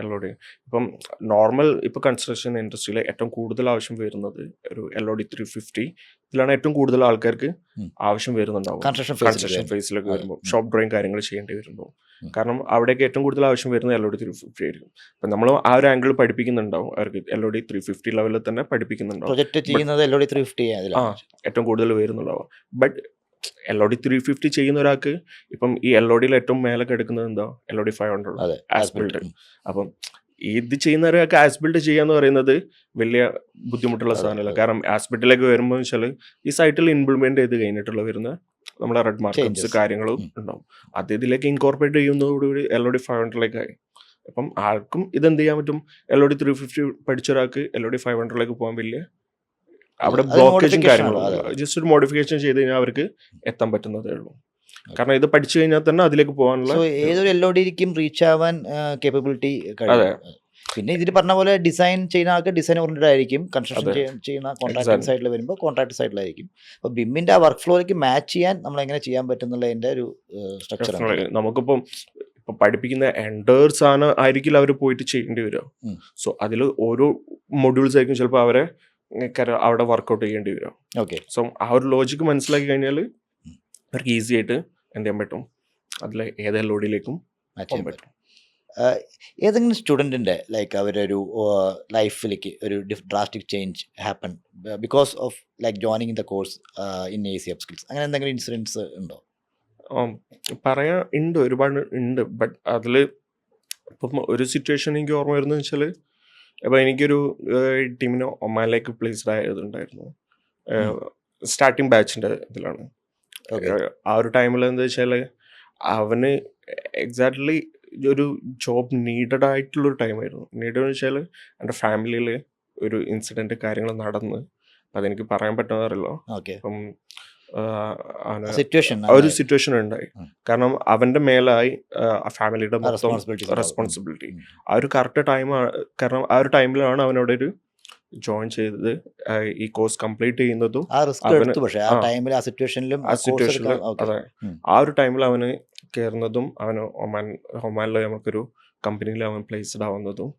LOD ഇപ്പം നോർമൽ ഇപ്പോൾ കൺസ്ട്രക്ഷൻ ഇൻഡസ്ട്രിയിൽ ഏറ്റവും കൂടുതൽ ആവശ്യം വരുന്നത് ഒരു LOD 350. ഇതിലാണ് ഏറ്റവും കൂടുതൽ ആൾക്കാർക്ക് ആവശ്യം വരുന്നുണ്ടാവും കൺസ്ട്രക്ഷൻ ഫേസിലൊക്കെ വരുമ്പോൾ, ഷോപ്പ് ഡ്രോയിങ് കാര്യങ്ങൾ ചെയ്യേണ്ടി വരുമ്പോൾ. കാരണം അവിടേക്ക് ഏറ്റവും കൂടുതൽ ആവശ്യം വരുന്നത് LOD 350 ആയിരിക്കും. അപ്പം നമ്മൾ ആ ഒരു ആംഗിൾ പഠിപ്പിക്കുന്നുണ്ടാവും അവർക്ക്. LOD 350 ലെവലിൽ തന്നെ പഠിപ്പിക്കുന്നുണ്ടാവും. ഏറ്റവും കൂടുതൽ വരുന്നുണ്ടാവും. ബട്ട് LOD 350 ചെയ്യുന്ന ഒരാൾക്ക് ഇപ്പം ഈ LODയിൽ ഏറ്റവും മേലെ കിടക്കുന്നത് എന്താ, LOD 500 ആസ്ബിൽഡ്. അപ്പം ഇത് ചെയ്യുന്ന ഒരാൾക്ക് ആസ്ബിൽഡ് ചെയ്യാന്ന് പറയുന്നത് വലിയ ബുദ്ധിമുട്ടുള്ള സാധനമല്ല. കാരണം ആസ്ബിൽഡിലേക്ക് വരുമ്പോൾ വെച്ചാൽ ഈ സൈറ്റിൽ ഇംപ്ലിമെന്റ് ചെയ്ത് കഴിഞ്ഞിട്ടുള്ള വരുന്ന നമ്മുടെ റെഡ് മാർക്കപ്സ് കാര്യങ്ങളും ഉണ്ടാവും. അത് ഇതിലേക്ക് ഇൻകോർപ്പറേറ്റ് ചെയ്യുന്നതോടുകൂടി LOD 500 അപ്പം ആർക്കും ഇതെന്ത് ചെയ്യാൻ പറ്റും, LOD 350 പഠിച്ച ഒരാൾക്ക് LOD 500 പോകാൻ വലിയ അവിടെ ബ്ലോക്കേജും കാര്യങ്ങളും ജസ്റ്റ് ഒരു മോഡിഫിക്കേഷൻ ചെയ്ത് കഴിഞ്ഞാൽ അവർക്ക് എത്താൻ പറ്റുന്നതേ ഉള്ളൂ. കാരണം ഇത് പഠിച്ചു കഴിഞ്ഞാൽ തന്നെ അതിലേക്ക് പോകാനുള്ള ഏതൊരു LODക്കും റീച്ച് ആവാൻ കേപ്പബിലിറ്റി. അതെ, പിന്നെ ഇതിൽ പറഞ്ഞ പോലെ ഡിസൈൻ ചെയ്യുന്ന ആൾക്ക് ഡിസൈൻ ഓറിയന്റഡ് ആയിരിക്കും, കൺസ്ട്രക്ഷൻ അതെ ചെയ്യുന്ന കോൺട്രാക്ടിങ് എക്സാക്ട് സൈഡിൽ വരുമ്പോൾ കോൺട്രാക്ട് സൈഡിലായിരിക്കും. അപ്പോൾ ബിമ്മിൻ്റെ ആ വർക്ക് ഫ്ലോയിലേക്ക് മാച്ച് ചെയ്യാൻ നമ്മൾ എങ്ങനെ ചെയ്യാൻ പറ്റും എന്നുള്ളതിൻ്റെ ഒരു സ്ട്രക്ചർ ഉണ്ട് ഡെഫിനറ്റ്ലി നമുക്കിപ്പം ഇപ്പൊ പഠിപ്പിക്കുന്ന എൻഡേഴ്സ് ആണ് ആയിരിക്കില്ല അവർ പോയിട്ട് ചെയ്യേണ്ടി വരിക. ഉം. സോ അതിൽ ഓരോ മൊഡ്യൂൾസ് ആയിരിക്കും ചിലപ്പോൾ അവരെ അവിടെ വർക്കൗട്ട് ചെയ്യേണ്ടി വരിക. ഓക്കെ. സോ ആ ഒരു ലോജിക്ക് മനസ്സിലാക്കി കഴിഞ്ഞാൽ അവർക്ക് ഈസി ആയിട്ട് എന്ത് ചെയ്യാൻ പറ്റും, അതിലെ ഏത് ലോഡിലേക്കും മാച്ച് പോകാൻ ചെയ്യാൻ പറ്റും. പറ്റും. ഏതെങ്കിലും സ്റ്റുഡൻറ്റിൻ്റെ ലൈക്ക് അവരൊരു ലൈഫിലേക്ക് ഒരു drastic change happen because of like joining in the course in AC അപ്സ്കിൽസ്, അങ്ങനെ എന്തെങ്കിലും ഇൻസിഡൻസ് ഉണ്ടോ? പറയാൻ ഉണ്ട്, ഒരുപാട് ഉണ്ട്. ബട്ട് അതിൽ ഇപ്പം ഒരു സിറ്റുവേഷൻ എനിക്ക് ഓർമ്മ വരുന്നത് വെച്ചാൽ ഇപ്പം എനിക്കൊരു ടീമിന് ഒമാനിലേക്ക് പ്ലേസ്ഡ് ആയതുണ്ടായിരുന്നു. സ്റ്റാർട്ടിങ് ബാച്ചിൻ്റെ ഇതിലാണ്. ഓക്കെ. ആ ഒരു ടൈമിൽ എന്താ വെച്ചാൽ അവന് എക്സാക്ട്ലി ഒരു ജോബ് നീഡഡ് ആയിട്ടുള്ളൊരു ടൈമായിരുന്നു. നീഡഡ് എന്ന് വെച്ചാൽ എൻ്റെ ഫാമിലിയിൽ ഒരു ഇൻസിഡൻറ്റ് കാര്യങ്ങൾ നടന്ന് അതെനിക്ക് പറയാൻ പറ്റുന്നതറിയല്ലോ. ഓക്കെ. അപ്പം അവന് സിറ്റുവേഷൻ ആ ഒരു സിറ്റുവേഷൻ ഉണ്ടായി. കാരണം അവൻ്റെ മേലായി ഫാമിലിയുടെ മൊത്തം റെസ്പോൺസിബിലിറ്റീസ്. റെസ്പോൺസിബിലിറ്റി. ആ ഒരു കറക്റ്റ് ടൈം, കാരണം ആ ഒരു ടൈമിലാണ് അവനവിടെ ഒരു ജോയിൻ ചെയ്തത്, ഈ കോഴ്സ് കംപ്ലീറ്റ് ചെയ്യുന്നതും ആ റിസ്ക് അവന് എടുത്തു. പക്ഷേ ആ ടൈമിൽ ആ സിറ്റുവേഷനിലും ആ സിറ്റുവേഷനിൽ ഓക്കെ. അതെ ആ ഒരു ടൈമിൽ അവന് കയറുന്നതും അവന് ഒമാനിൽ നമുക്കൊരു കമ്പനിയിൽ അവൻ പ്ലേസ്ഡ് ആവുന്നതും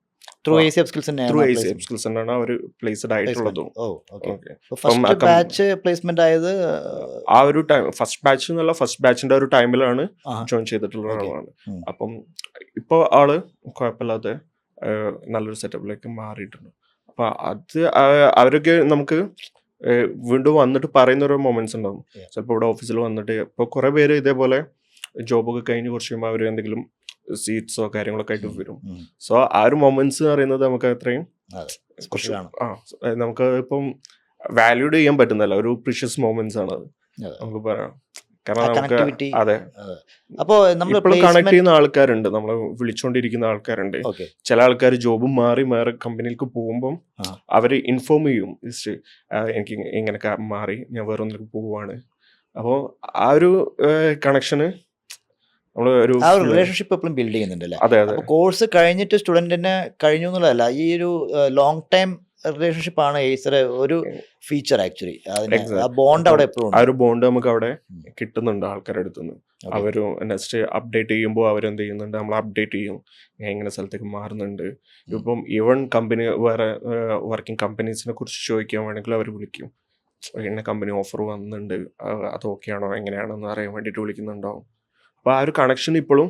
ത്രൂ AC അപ്സ്കിൽസ് ത്രൂ തന്നെയാണ് AC സ്കിൽസ് തന്നെയാണ് അവർ പ്ലേസ്ഡ് പ്ലേസ്മെന്റ്. ആയിട്ടുള്ളതും. ഓ ഓക്കെ. ഓക്കെ. അപ്പം ഫസ്റ്റ് ബാച്ച് പ്ലേസ്മെന്റ് ആയത് ആ ഒരു ടൈം ഫസ്റ്റ് ബാച്ച് എന്നല്ല, ഫസ്റ്റ് ബാച്ചിന്റെ ഒരു ടൈമിലാണ് ആഹാ. ജോയിൻ ചെയ്തിട്ടുള്ള ഓക്കെ. ഒരാളാണ്. ഉം. അപ്പം ഇപ്പോൾ ആള് കുഴപ്പമില്ലാതെ നല്ലൊരു സെറ്റപ്പിലേക്ക് മാറിയിട്ടുണ്ട്. അപ്പം അത് അവരൊക്കെ നമുക്ക് വീണ്ടും വന്നിട്ട് പറയുന്ന ഓരോ മൊമെന്റ്സ് ഉണ്ടാവും. Yeah. ചിലപ്പോൾ ഇവിടെ ഓഫീസിൽ വന്നിട്ട് ഇപ്പോൾ കുറേ പേര് ഇതേപോലെ ജോബൊക്കെ കഴിഞ്ഞ് കുറച്ച് കഴിയുമ്പോൾ അവർ എന്തെങ്കിലും സീറ്റ്സോ കാര്യങ്ങളൊക്കെ ആയിട്ട് വരും. ഉം. സോ ആ ഒരു മൊമെന്റ്സ് എന്ന് പറയുന്നത് നമുക്ക് അത്രയും അതെ. കുറച്ച് സ്പെഷ്യൽ ആണ്. നമുക്ക് ഇപ്പം വാല്യൂഡ് ചെയ്യാൻ പറ്റുന്നല്ല, ഒരു പ്രീഷ്യസ് മൊമെന്റ്സ് ആണ് അത് അതെ. നമുക്ക് പറയാം. കാരണം ആ നമുക്ക് കണക്ടിവിറ്റി. അതെ അപ്പോൾ നമ്മൾ ഇപ്പോഴും കണക്ട് പ്ലേസ്മെന്റ്. ചെയ്യുന്ന ആൾക്കാരുണ്ട്, നമ്മളെ വിളിച്ചുകൊണ്ടിരിക്കുന്ന ആൾക്കാരുണ്ട്. ഓക്കെ. ചില ആൾക്കാർ ജോബ് മാറി മാറി കമ്പനിയിലേക്ക് പോകുമ്പം ആ. അവർ ഇൻഫോം ചെയ്യും, ജസ്റ്റ് എനിക്ക് ഇങ്ങനെ മാറി ഞാൻ വേറെ ഒന്നിലേക്ക് പോവുകയാണ്. അപ്പോൾ ആ ഒരു കണക്ഷന് നമ്മൾ ഒരു ആ ഒരു റിലേഷൻഷിപ്പ് എപ്പോഴും ബിൽഡ് ചെയ്യുന്നുണ്ട് അല്ലേ? അതെ അതെ അപ്പോൾ കോഴ്സ് കഴിഞ്ഞിട്ട് സ്റ്റുഡൻറ്റിന് കഴിഞ്ഞു എന്നുള്ളതല്ല, ഈ ഒരു ലോങ് ടൈം റിലേഷൻഷിപ്പ് ആണ് ഏസർ ഒരു ഫീച്ചർ ആക്ച്വലി. അതിന് ആ എക്സാക്ട്. ബോണ്ട് അവിടെ അപ്പം എപ്പോഴും ആ ഉണ്ട്. ഒരു ബോണ്ട് നമുക്ക് അവിടെ ഉം. കിട്ടുന്നുണ്ട് ആൾക്കാരുടെ അടുത്ത് നിന്ന്. ഓക്കെ. അവർ നെക്സ്റ്റ് അപ്ഡേറ്റ് ചെയ്യുമ്പോൾ അവരെന്ത് ചെയ്യുന്നുണ്ട്, നമ്മൾ അപ്ഡേറ്റ് ചെയ്യും, ഞാൻ ഇങ്ങനെ സ്ഥലത്തേക്ക് മാറുന്നുണ്ട്. ഉം. ഇപ്പം ഈവൻ കമ്പനി വേറെ വർക്കിംഗ് കമ്പനീസിനെ കുറിച്ച് ചോദിക്കാൻ വേണമെങ്കിൽ അവർ വിളിക്കും, ഇന്ന കമ്പനി ഓഫർ വന്നിട്ടുണ്ട്, അത് ഓക്കെ ആണോ എങ്ങനെയാണെന്ന് അറിയാൻ വേണ്ടിയിട്ട് വിളിക്കുന്നുണ്ടാവും. അപ്പോൾ ആ ഒരു കണക്ഷൻ ഇപ്പോഴും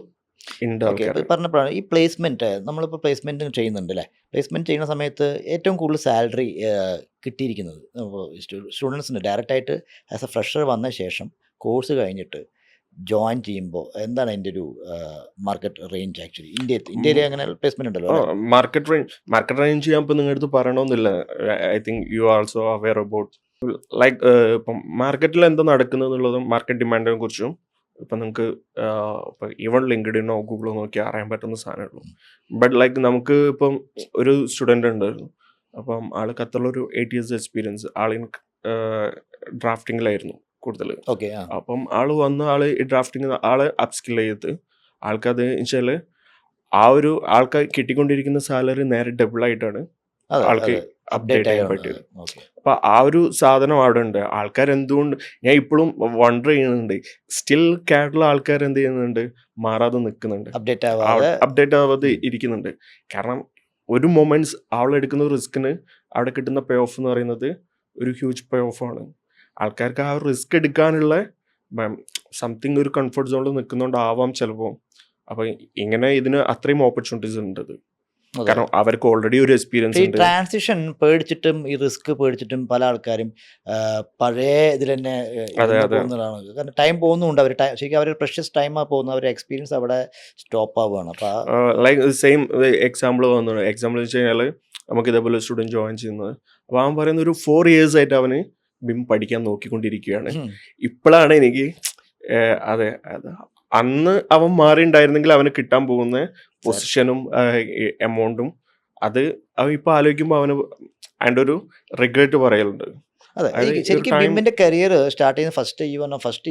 ഉണ്ട് ഓക്കെ. ആൾക്കാർ. ഇപ്പോൾ പറഞ്ഞപ്പോഴാണ് ഈ പ്ലേസ്മെൻറ്റ്, നമ്മളിപ്പോൾ പ്ലേസ്മെൻറ്റ് ചെയ്യുന്നുണ്ട് അല്ലേ? പ്ലേസ്മെൻറ്റ് ചെയ്യുന്ന സമയത്ത് ഏറ്റവും കൂടുതൽ സാലറി കിട്ടിയിരിക്കുന്നത് സ്റ്റുഡൻസിന് ഡയറക്റ്റായിട്ട് ആസ് എ ഫ്രഷർ വന്ന ശേഷം കോഴ്സ് കഴിഞ്ഞിട്ട് ജോയിൻ ചെയ്യുമ്പോൾ എന്താണ് അതിൻ്റെ ഒരു മാർക്കറ്റ് റേഞ്ച് ആക്ച്വലി? ഇന്ത്യയിൽ അങ്ങനെ പ്ലേസ്മെൻറ്റ് ഉണ്ടല്ലോ അല്ലേ? മാർക്കറ്റ് റേഞ്ച് ഞാൻ ഇപ്പം നിങ്ങളുടെ അടുത്ത് പറയണമെന്നില്ല. I think you also aware about like ഇപ്പം മാർക്കറ്റിൽ എന്താ നടക്കുന്നത് എന്നുള്ളതും മാർക്കറ്റ് ഡിമാൻഡിനെ കുറിച്ചും ഇപ്പം നിങ്ങൾക്ക് ഇപ്പം ഈവൺ ലിങ്ക്ഡിനോ ഗൂഗിളോ നോക്കിയാൽ അറിയാൻ പറ്റുന്ന സാധനമുള്ളൂ. ബട്ട് ലൈക്ക് നമുക്ക് ഇപ്പം ഒരു സ്റ്റുഡൻ്റ് ഉണ്ട്, അപ്പം ആൾ ഖത്തറിലൊരു 8 years എക്സ്പീരിയൻസ്, ആളിന് ഡ്രാഫ്റ്റിങ്ങിലായിരുന്നു കൂടുതൽ. ഓക്കെ. ആ. അപ്പം ആൾ ഈ ഡ്രാഫ്റ്റിംഗ് ആൾ അപ്സ്കിൽ ചെയ്ത് ആൾക്കത് വെച്ചാൽ ആ ഒരു ആൾക്ക് കിട്ടിക്കൊണ്ടിരിക്കുന്ന സാലറി നേരെ ഡബിൾ ആയിട്ടാണ് അതെ ആൾക്ക് അതെ. അപ്ഡേറ്റ് അപ്ഡേറ്റ് ചെയ്യാൻ ആയതുകൊണ്ട്. പറ്റിയത്. ഓക്കെ. അപ്പം ആ ഒരു സാധനം അവിടെ ഉണ്ട്. ആൾക്കാർ എന്തുകൊണ്ട് ഞാൻ ഇപ്പോഴും വണ്ടർ ചെയ്യുന്നുണ്ട്, സ്റ്റിൽ കേരള ആൾക്കാർ എന്ത് ചെയ്യുന്നുണ്ട്, മാറാതെ നിൽക്കുന്നുണ്ട്, അപ്ഡേറ്റ് ആവാതെ. അപ്ഡേറ്റ് ആവാതെ ഉം. ഇരിക്കുന്നുണ്ട്. കാരണം ഒരു മൊമെന്റ്സ് അവളെടുക്കുന്ന റിസ്കിന് അവിടെ കിട്ടുന്ന പേ ഓഫ് എന്ന് പറയുന്നത് ഒരു ഹ്യൂജ് പേ ഓഫ് ആണ്. ആൾക്കാർക്ക് ആ റിസ്ക് എടുക്കാനുള്ള സംതിങ് ഒരു കംഫർട്ട് സോണിൽ നിൽക്കുന്നുണ്ടാവാം ചിലപ്പോൾ. അപ്പം ഇങ്ങനെ ഇതിന് അത്രയും ഓപ്പർച്യൂണിറ്റീസ് ഉണ്ട്. അതെ. കാരണം അവർക്ക് ഓൾറെഡി ഒരു എക്സ്പീരിയൻസ് ഈ ഉണ്ട്. ട്രാൻസിഷൻ പേടിച്ചിട്ടും ഈ റിസ്ക് പേടിച്ചിട്ടും പല ആൾക്കാരും പഴയ ഇതിൽ തന്നെ അതെ ഇരുന്ന് അതെ പോകുന്നതാണ്. കാരണം ടൈം പോകുന്നുണ്ട്, അവർ ശരിക്കും അവർ പ്രഷ്യസ് ടൈമാണ് പോകുന്നത്, അവരുടെ എക്സ്പീരിയൻസ് അവിടെ സ്റ്റോപ്പ് ആവുകയാണ്. അപ്പോൾ ലൈക്ക് സെയിം എക്സാമ്പിൾ വന്നു. എക്സാമ്പിൾ വെച്ച് കഴിഞ്ഞാൽ നമുക്ക് ഇതേപോലെ സ്റ്റുഡൻറ്റ് ജോയിൻ ചെയ്യുന്നത്, അപ്പോൾ അവൻ പറയുന്ന ഒരു 4 years ആയിട്ട് അവന് ബിം പഠിക്കാൻ നോക്കിക്കൊണ്ടിരിക്കുകയാണ്. ഇപ്പോഴാണ് എനിക്ക് അതെ അന്ന് അവൻ മാറിയിട്ടുണ്ടായിരുന്നെങ്കിൽ അവന് കിട്ടാൻ പോകുന്ന പൊസിഷനും എമൗണ്ടും അത് അവൻ ഇപ്പോൾ ആലോചിക്കുമ്പോൾ അവന് അതിൻ്റെ ഒരു റിഗ്രറ്റ് പറയലുണ്ട്. അതെ. അതായത് ഈ ഒരു ശരിക്കും ടൈം ബിമ്മിന്റെ കരിയർ സ്റ്റാർട്ട് ചെയ്യുന്ന ഫസ്റ്റ്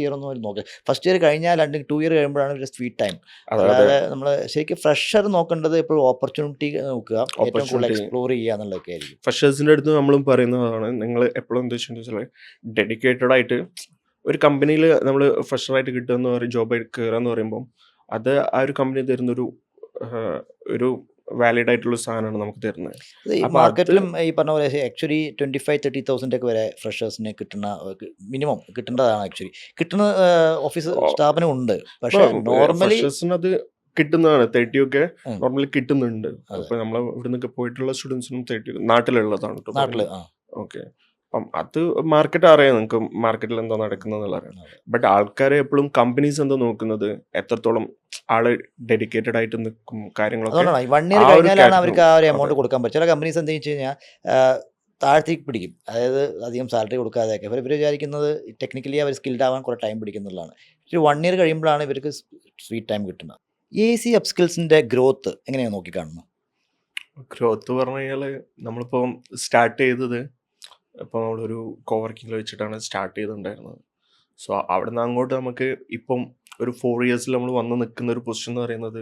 ഇയർ ഒന്നും അവര് നോക്കുക. ഫസ്റ്റ് ഇയർ കഴിഞ്ഞാൽ 2 ഇയർ കഴിയുമ്പോഴാണ് ഒരു സ്വീറ്റ് ടൈം. അതെ അതെ അല്ലാതെ നമ്മള് ശരിക്കും ഫ്രഷർ നോക്കേണ്ടത് എപ്പോഴും ഓപ്പർച്യൂണിറ്റി നോക്കുക. ഏറ്റവും കൂടുതൽ ഓപ്പർച്യൂണിറ്റി എക്സ്പ്ലോർ ചെയ്യുക എന്നുള്ളതൊക്കെ ആയിരിക്കും. ഫ്രഷേഴ്സിൻ്റെ അടുത്ത് നമ്മളും പറയുന്നതാണ്, നിങ്ങൾ എപ്പോഴും എന്താ വെച്ചാൽ ഡെഡിക്കേറ്റഡ് ആയിട്ട് ഒരു കമ്പനിയിൽ നമ്മൾ ഫ്രഷറായിട്ട് കിട്ടുമെന്ന് പറയും, ജോബ് കയറുക എന്ന് പറയുമ്പോൾ അത് ആ ഒരു കമ്പനി തരുന്നൊരു ഒരു വാലിഡ് ആയിട്ടുള്ള സാധനമാണ് നമുക്ക് തരുന്നത്. ഈ അപ്പോൾ അത് മാർക്കറ്റിലും ഈ പറഞ്ഞ പോലെ ആക്ച്വലി 25,000-30,000 ഒക്കെ വരെ ഫ്രഷേഴ്സിന് കിട്ടുന്ന മിനിമം കിട്ടേണ്ടതാണ്. ആക്ച്വലി കിട്ടുന്ന ഓഫീസ് സ്ഥാപനം ഉണ്ട്. പക്ഷേ നോർമലി ഫ്രഷേഴ്സിന് അത് കിട്ടുന്നതാണ്. 30 ഒക്കെ ഉം. നോർമലി കിട്ടുന്നുണ്ട്. അതെ. അപ്പോൾ നമ്മൾ ഇവിടെ നിന്നൊക്കെ പോയിട്ടുള്ള സ്റ്റുഡൻസിനും 30 നാട്ടിലുള്ളതാണ് കേട്ടോ നാട്ടില് പറയുന്നത്. ഓക്കെ, അപ്പം അത് മാർക്കറ്റ് അറിയാം, നിങ്ങൾക്ക് മാർക്കറ്റിൽ എന്താ നടക്കുന്നതെന്നുള്ള അറിയാം. ബട്ട് ആൾക്കാരെ എപ്പോഴും കമ്പനീസ് എന്താ നോക്കുന്നത്, എത്രത്തോളം ആള് ഡെഡിക്കേറ്റഡ് ആയിട്ട് നിൽക്കും കാര്യങ്ങളൊക്കെ. അതുകൊണ്ടാണ് 1 ഇയർ ആ ഒരു കഴിഞ്ഞാലാണ് കാറ്റഗറി അവർക്ക് ആ ഒരു അതെ എമൗണ്ട് കൊടുക്കാൻ പറ്റും. ചില കമ്പനീസ് എന്താ വെച്ച് കഴിഞ്ഞാൽ താഴ്ത്തേക്ക് പിടിക്കും. അതായത് അധികം സാലറി കൊടുക്കാതെയൊക്കെ. ഇവർ വിചാരിക്കുന്നത് ടെക്നിക്കലി അവർ സ്കിൽഡ് ആവാൻ കുറേ ടൈം പിടിക്കുന്നുള്ളതാണ്. പക്ഷേ 1 ഇയർ കഴിയുമ്പോഴാണ് ഇവർക്ക് സ്വീറ്റ് ടൈം കിട്ടുന്നത്. AC അപ്സ്കിൽസിന്റെ ഗ്രോത്ത് എങ്ങനെയാണ് നോക്കിക്കാണുന്നത്? ഗ്രോത്ത് പറഞ്ഞു കഴിഞ്ഞാൽ നമ്മളിപ്പം സ്റ്റാർട്ട് ചെയ്തത് ഇപ്പോൾ നമ്മളൊരു കോവർക്കിങ്ങിൽ വെച്ചിട്ടാണ് സ്റ്റാർട്ട് ചെയ്തിട്ടുണ്ടായിരുന്നത്. സോ അവിടെ നിന്ന് അങ്ങോട്ട് നമുക്ക് ഇപ്പം ഒരു 4 ഇയേഴ്സിൽ നമ്മൾ വന്ന് നിൽക്കുന്ന ഒരു പൊസിഷൻ എന്ന് പറയുന്നത്,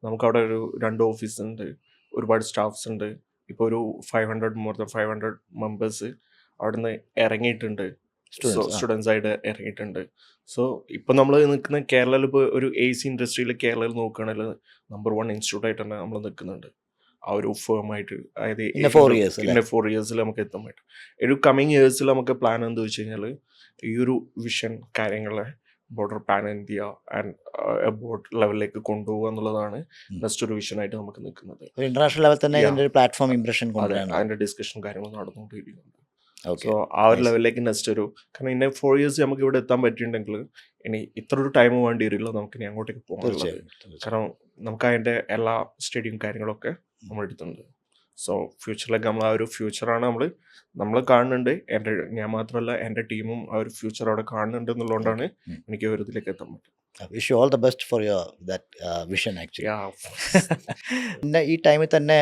നമുക്കവിടെ ഒരു 2 ഓഫീസ് ഉണ്ട്, ഒരുപാട് സ്റ്റാഫ്സ് ഉണ്ട്. ഇപ്പോൾ ഒരു 500 മെമ്പേഴ്സ് അവിടെ നിന്ന് ഇറങ്ങിയിട്ടുണ്ട്, സ്റ്റുഡൻസ്. സ്റ്റുഡൻസ് ആയിട്ട് ഇറങ്ങിയിട്ടുണ്ട്. സോ ഇപ്പം നമ്മൾ നിൽക്കുന്ന കേരളയിൽ ഇപ്പോൾ ഒരു AC ഇൻഡസ്ട്രിയിൽ കേരളയിൽ നോക്കുകയാണെങ്കിൽ നമ്പർ 1 ഇൻസ്റ്റിറ്റ്യൂട്ട് ആയിട്ട് തന്നെ നമ്മൾ നിൽക്കുന്നുണ്ട്. ആ ഒരു ഫേമായിട്ട്, അതായത് ഇന്ന 4 ഇയേഴ്സ് അല്ലേ? 4 ഇയേഴ്സിൽ നമുക്ക് എത്താൻ പറ്റും. ഒരു കമ്മിങ് ഇയേഴ്സിൽ നമുക്ക് പ്ലാൻ എന്താ വെച്ച് കഴിഞ്ഞാൽ ഈ ഒരു വിഷൻ കാര്യങ്ങളെ border pan India and aboard ലെവലിലേക്ക് കൊണ്ടുപോകുക എന്നുള്ളതാണ് നെക്സ്റ്റ് ഒരു വിഷനായിട്ട് നമുക്ക് നിൽക്കുന്നത്. ഒരു ഇന്റർനാഷണൽ ലെവൽ തന്നെ Yeah. ഇതിന്റെ ഒരു പ്ലാറ്റ്ഫോം ഇംപ്രഷൻ അതെ, കൊണ്ടുവരാണ്. അതിൻ്റെ ഡിസ്കഷൻ കാര്യങ്ങൾ നടന്നുകൊണ്ടിരിക്കുന്നുണ്ട്. ഓക്കെ, സോ ആ ഒരു നൈസ്. ലെവലിലേക്ക് നെക്സ്റ്റ് ഒരു, കാരണം ഇന്ന 4 ഇയേഴ്സ് നമുക്ക് ഇവിടെ എത്താൻ പറ്റിയിട്ടുണ്ടെങ്കിൽ ഇനി ഇത്ര ഒരു ടൈം വേണ്ടി വരില്ല നമുക്ക് ഇനി അങ്ങോട്ടേക്ക് പോകാനുള്ളത്. തീർച്ചയായും. കാരണം നമുക്ക് അതിൻ്റെ എല്ലാ സ്റ്റഡിയും കാര്യങ്ങളൊക്കെ നമ്മൾ എടുത്തിട്ടുണ്ട്. സോ ഫ്യൂച്ചറിലേക്ക് നമ്മൾ ആ ഒരു ഫ്യൂച്ചറാണ് നമ്മൾ കാണുന്നുണ്ട്. ഞാൻ മാത്രമല്ല, എൻ്റെ ടീമും ആ ഒരു ഫ്യൂച്ചർ അവിടെ കാണുന്നുണ്ട് എന്നുള്ളതുകൊണ്ടാണ് ഉം. എനിക്ക് ഒരു ഇതിലേക്ക് എത്താൻ പറ്റും. Wish you all the best for your that vision actually. Yeah. പിന്നെ ഈ ടൈമിൽ തന്നെ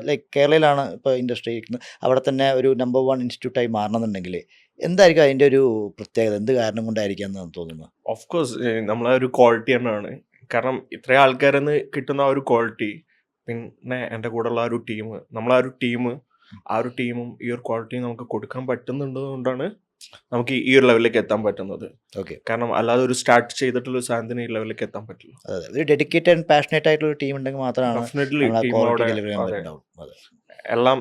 ലൈക്ക് കേരളയിലാണ് ഇപ്പോൾ ഇൻഡസ്ട്രി ഇരിക്കുന്നത്. അവിടെ തന്നെ ഒരു നമ്പർ 1 ഇൻസ്റ്റിറ്റ്യൂട്ടായി മാറണമെന്നുണ്ടെങ്കിൽ എന്തായിരിക്കും അതിൻ്റെ ഒരു പ്രത്യേകത? എന്ത് കാരണം കൊണ്ടായിരിക്കാം എന്നാണ് തോന്നുന്നത്? ഓഫ് കോഴ്സ് നമ്മളെ ഒരു ക്വാളിറ്റി തന്നെയാണ്. കാരണം ഇത്രയും ആൾക്കാരെന്ന് കിട്ടുന്ന ആ ഒരു ക്വാളിറ്റി, പിന്നെ എൻ്റെ കൂടെയുള്ള ആ ഒരു ടീം, നമ്മളാ ഒരു ടീമും ഈ ഒരു ക്വാളിറ്റി നമുക്ക് കൊടുക്കാൻ പറ്റുന്നുള്ളതുകൊണ്ടാണ് നമുക്ക് ഈ ഒരു ലെവലിലേക്ക് എത്താൻ പറ്റുന്നത്. ഓക്കെ, കാരണം അല്ലാതെ ഒരു സ്റ്റാർട്ട് ചെയ്തിട്ടുള്ള ഒരു സാധനത്തിന് ഈ ലെവലിലേക്ക് എത്താൻ പറ്റില്ല. അതെ, ഒരു ഡെഡിക്കേറ്റഡ് ആൻഡ് പാഷനേറ്റ് ആയിട്ടുള്ള ടീം ഉണ്ടെങ്കിൽ മാത്രമാണ് ഡെഫിനറ്റ്ലി നമ്മൾ ആ ടീം ക്വാളിറ്റി അവിടെ ഡെലിവർ ചെയ്യാൻ അതെ പറ്റുന്നുണ്ടാവും. അതെ, എല്ലാം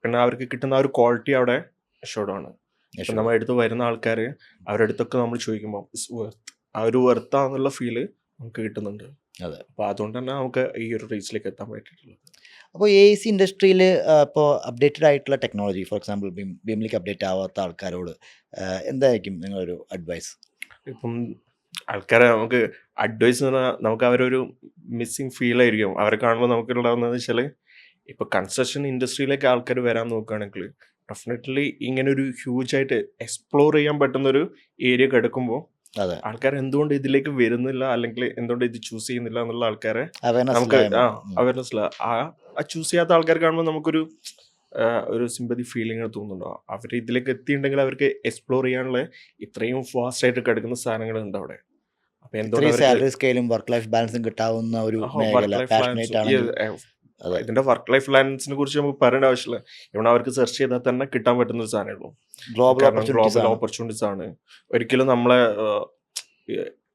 പിന്നെ അവർക്ക് കിട്ടുന്ന ആ ഒരു ക്വാളിറ്റി അവിടെ ഷുവറാണ്. ഇപ്പം sure. നമ്മുടെ അടുത്ത് വരുന്ന ആൾക്കാർ അവരുടെ അടുത്തൊക്കെ നമ്മൾ ചോദിക്കുമ്പോൾ ആ ഒരു വെർത്താന്നുള്ള ഫീല് നമുക്ക് കിട്ടുന്നുണ്ട്. അതെ. അപ്പോൾ അതുകൊണ്ട് തന്നെ നമുക്ക് ഈ ഒരു റേസിലേക്ക് എത്താൻ പറ്റിയിട്ടുള്ളത്. അപ്പോൾ AC ഇൻഡസ്ട്രിയിൽ ഇപ്പോൾ അപ്ഡേറ്റഡ് ആയിട്ടുള്ള ടെക്നോളജി, ഫോർ എക്സാമ്പിൾ ബിംലിക്ക് അപ്ഡേറ്റ് ആവാത്ത ആൾക്കാരോട് എന്തായിരിക്കും നിങ്ങളൊരു അഡ്വൈസ്? ഇപ്പം ആൾക്കാരെ നമുക്ക് അഡ്വൈസ് എന്ന് പറഞ്ഞാൽ നമുക്ക് അവരൊരു മിസ്സിങ് ഫീലായിരിക്കും അവരെ കാണുമ്പോൾ നമുക്കുണ്ടാകുന്നതെന്ന് വെച്ചാൽ, ഇപ്പോൾ കൺസ്ട്രക്ഷൻ ഇൻഡസ്ട്രിയിലേക്ക് ആൾക്കാർ വരാൻ നോക്കുകയാണെങ്കിൽ ഡെഫിനറ്റ്ലി ഇങ്ങനെ ഒരു ഹ്യൂജായിട്ട് എക്സ്പ്ലോർ ചെയ്യാൻ പറ്റുന്നൊരു ഏരിയ കിടക്കുമ്പോൾ അതെ, ആൾക്കാർ എന്തുകൊണ്ട് ഇതിലേക്ക് വരുന്നില്ല, അല്ലെങ്കിൽ എന്തുകൊണ്ട് ഇത് ചൂസ് ചെയ്യുന്നില്ല എന്നുള്ള ആൾക്കാരെ അവയർനെസ് നമുക്ക് അവയർനെസ് ഇല്ല. ആ ചൂസ് ചെയ്യാത്ത ആൾക്കാർ കാണുമ്പോൾ നമുക്കൊരു ഒരു സിമ്പതി ഫീലിംഗ് തോന്നുന്നുണ്ടോ, അവർ ഇതിലേക്ക് എത്തിയിട്ടുണ്ടെങ്കിൽ അവർക്ക് എക്സ്പ്ലോർ ചെയ്യാനുള്ള ഇത്രയും ഫാസ്റ്റ് ആയിട്ട് കിടക്കുന്ന സാധനങ്ങളുണ്ട് അവിടെ. അപ്പോൾ എന്തുകൊണ്ട് സാലറി സ്കെയിലും വർക്ക് ലൈഫ് ബാലൻസും കിട്ടാവുന്ന ഒരു മേഖല, പാഷനേറ്റ് ആണെങ്കിൽ അതെ, ഇതിന്റെ വർക്ക് ലൈഫ് ബാലൻസിനെ കുറിച്ച് നമുക്ക് പറയേണ്ട ആവശ്യമില്ല. ഇവിടെ അവർക്ക് സെർച്ച് ചെയ്താൽ തന്നെ കിട്ടാൻ പറ്റുന്ന ഒരു സാധനമേ ഉള്ളൂ. ഗ്ലോബൽ കാരണം ഓപ്പർച്യൂണിറ്റീസ് ഗ്ലോബൽ ആണ്. ഓപ്പർച്യൂണിറ്റീസ് ആണ്. ഒരിക്കലും നമ്മളെ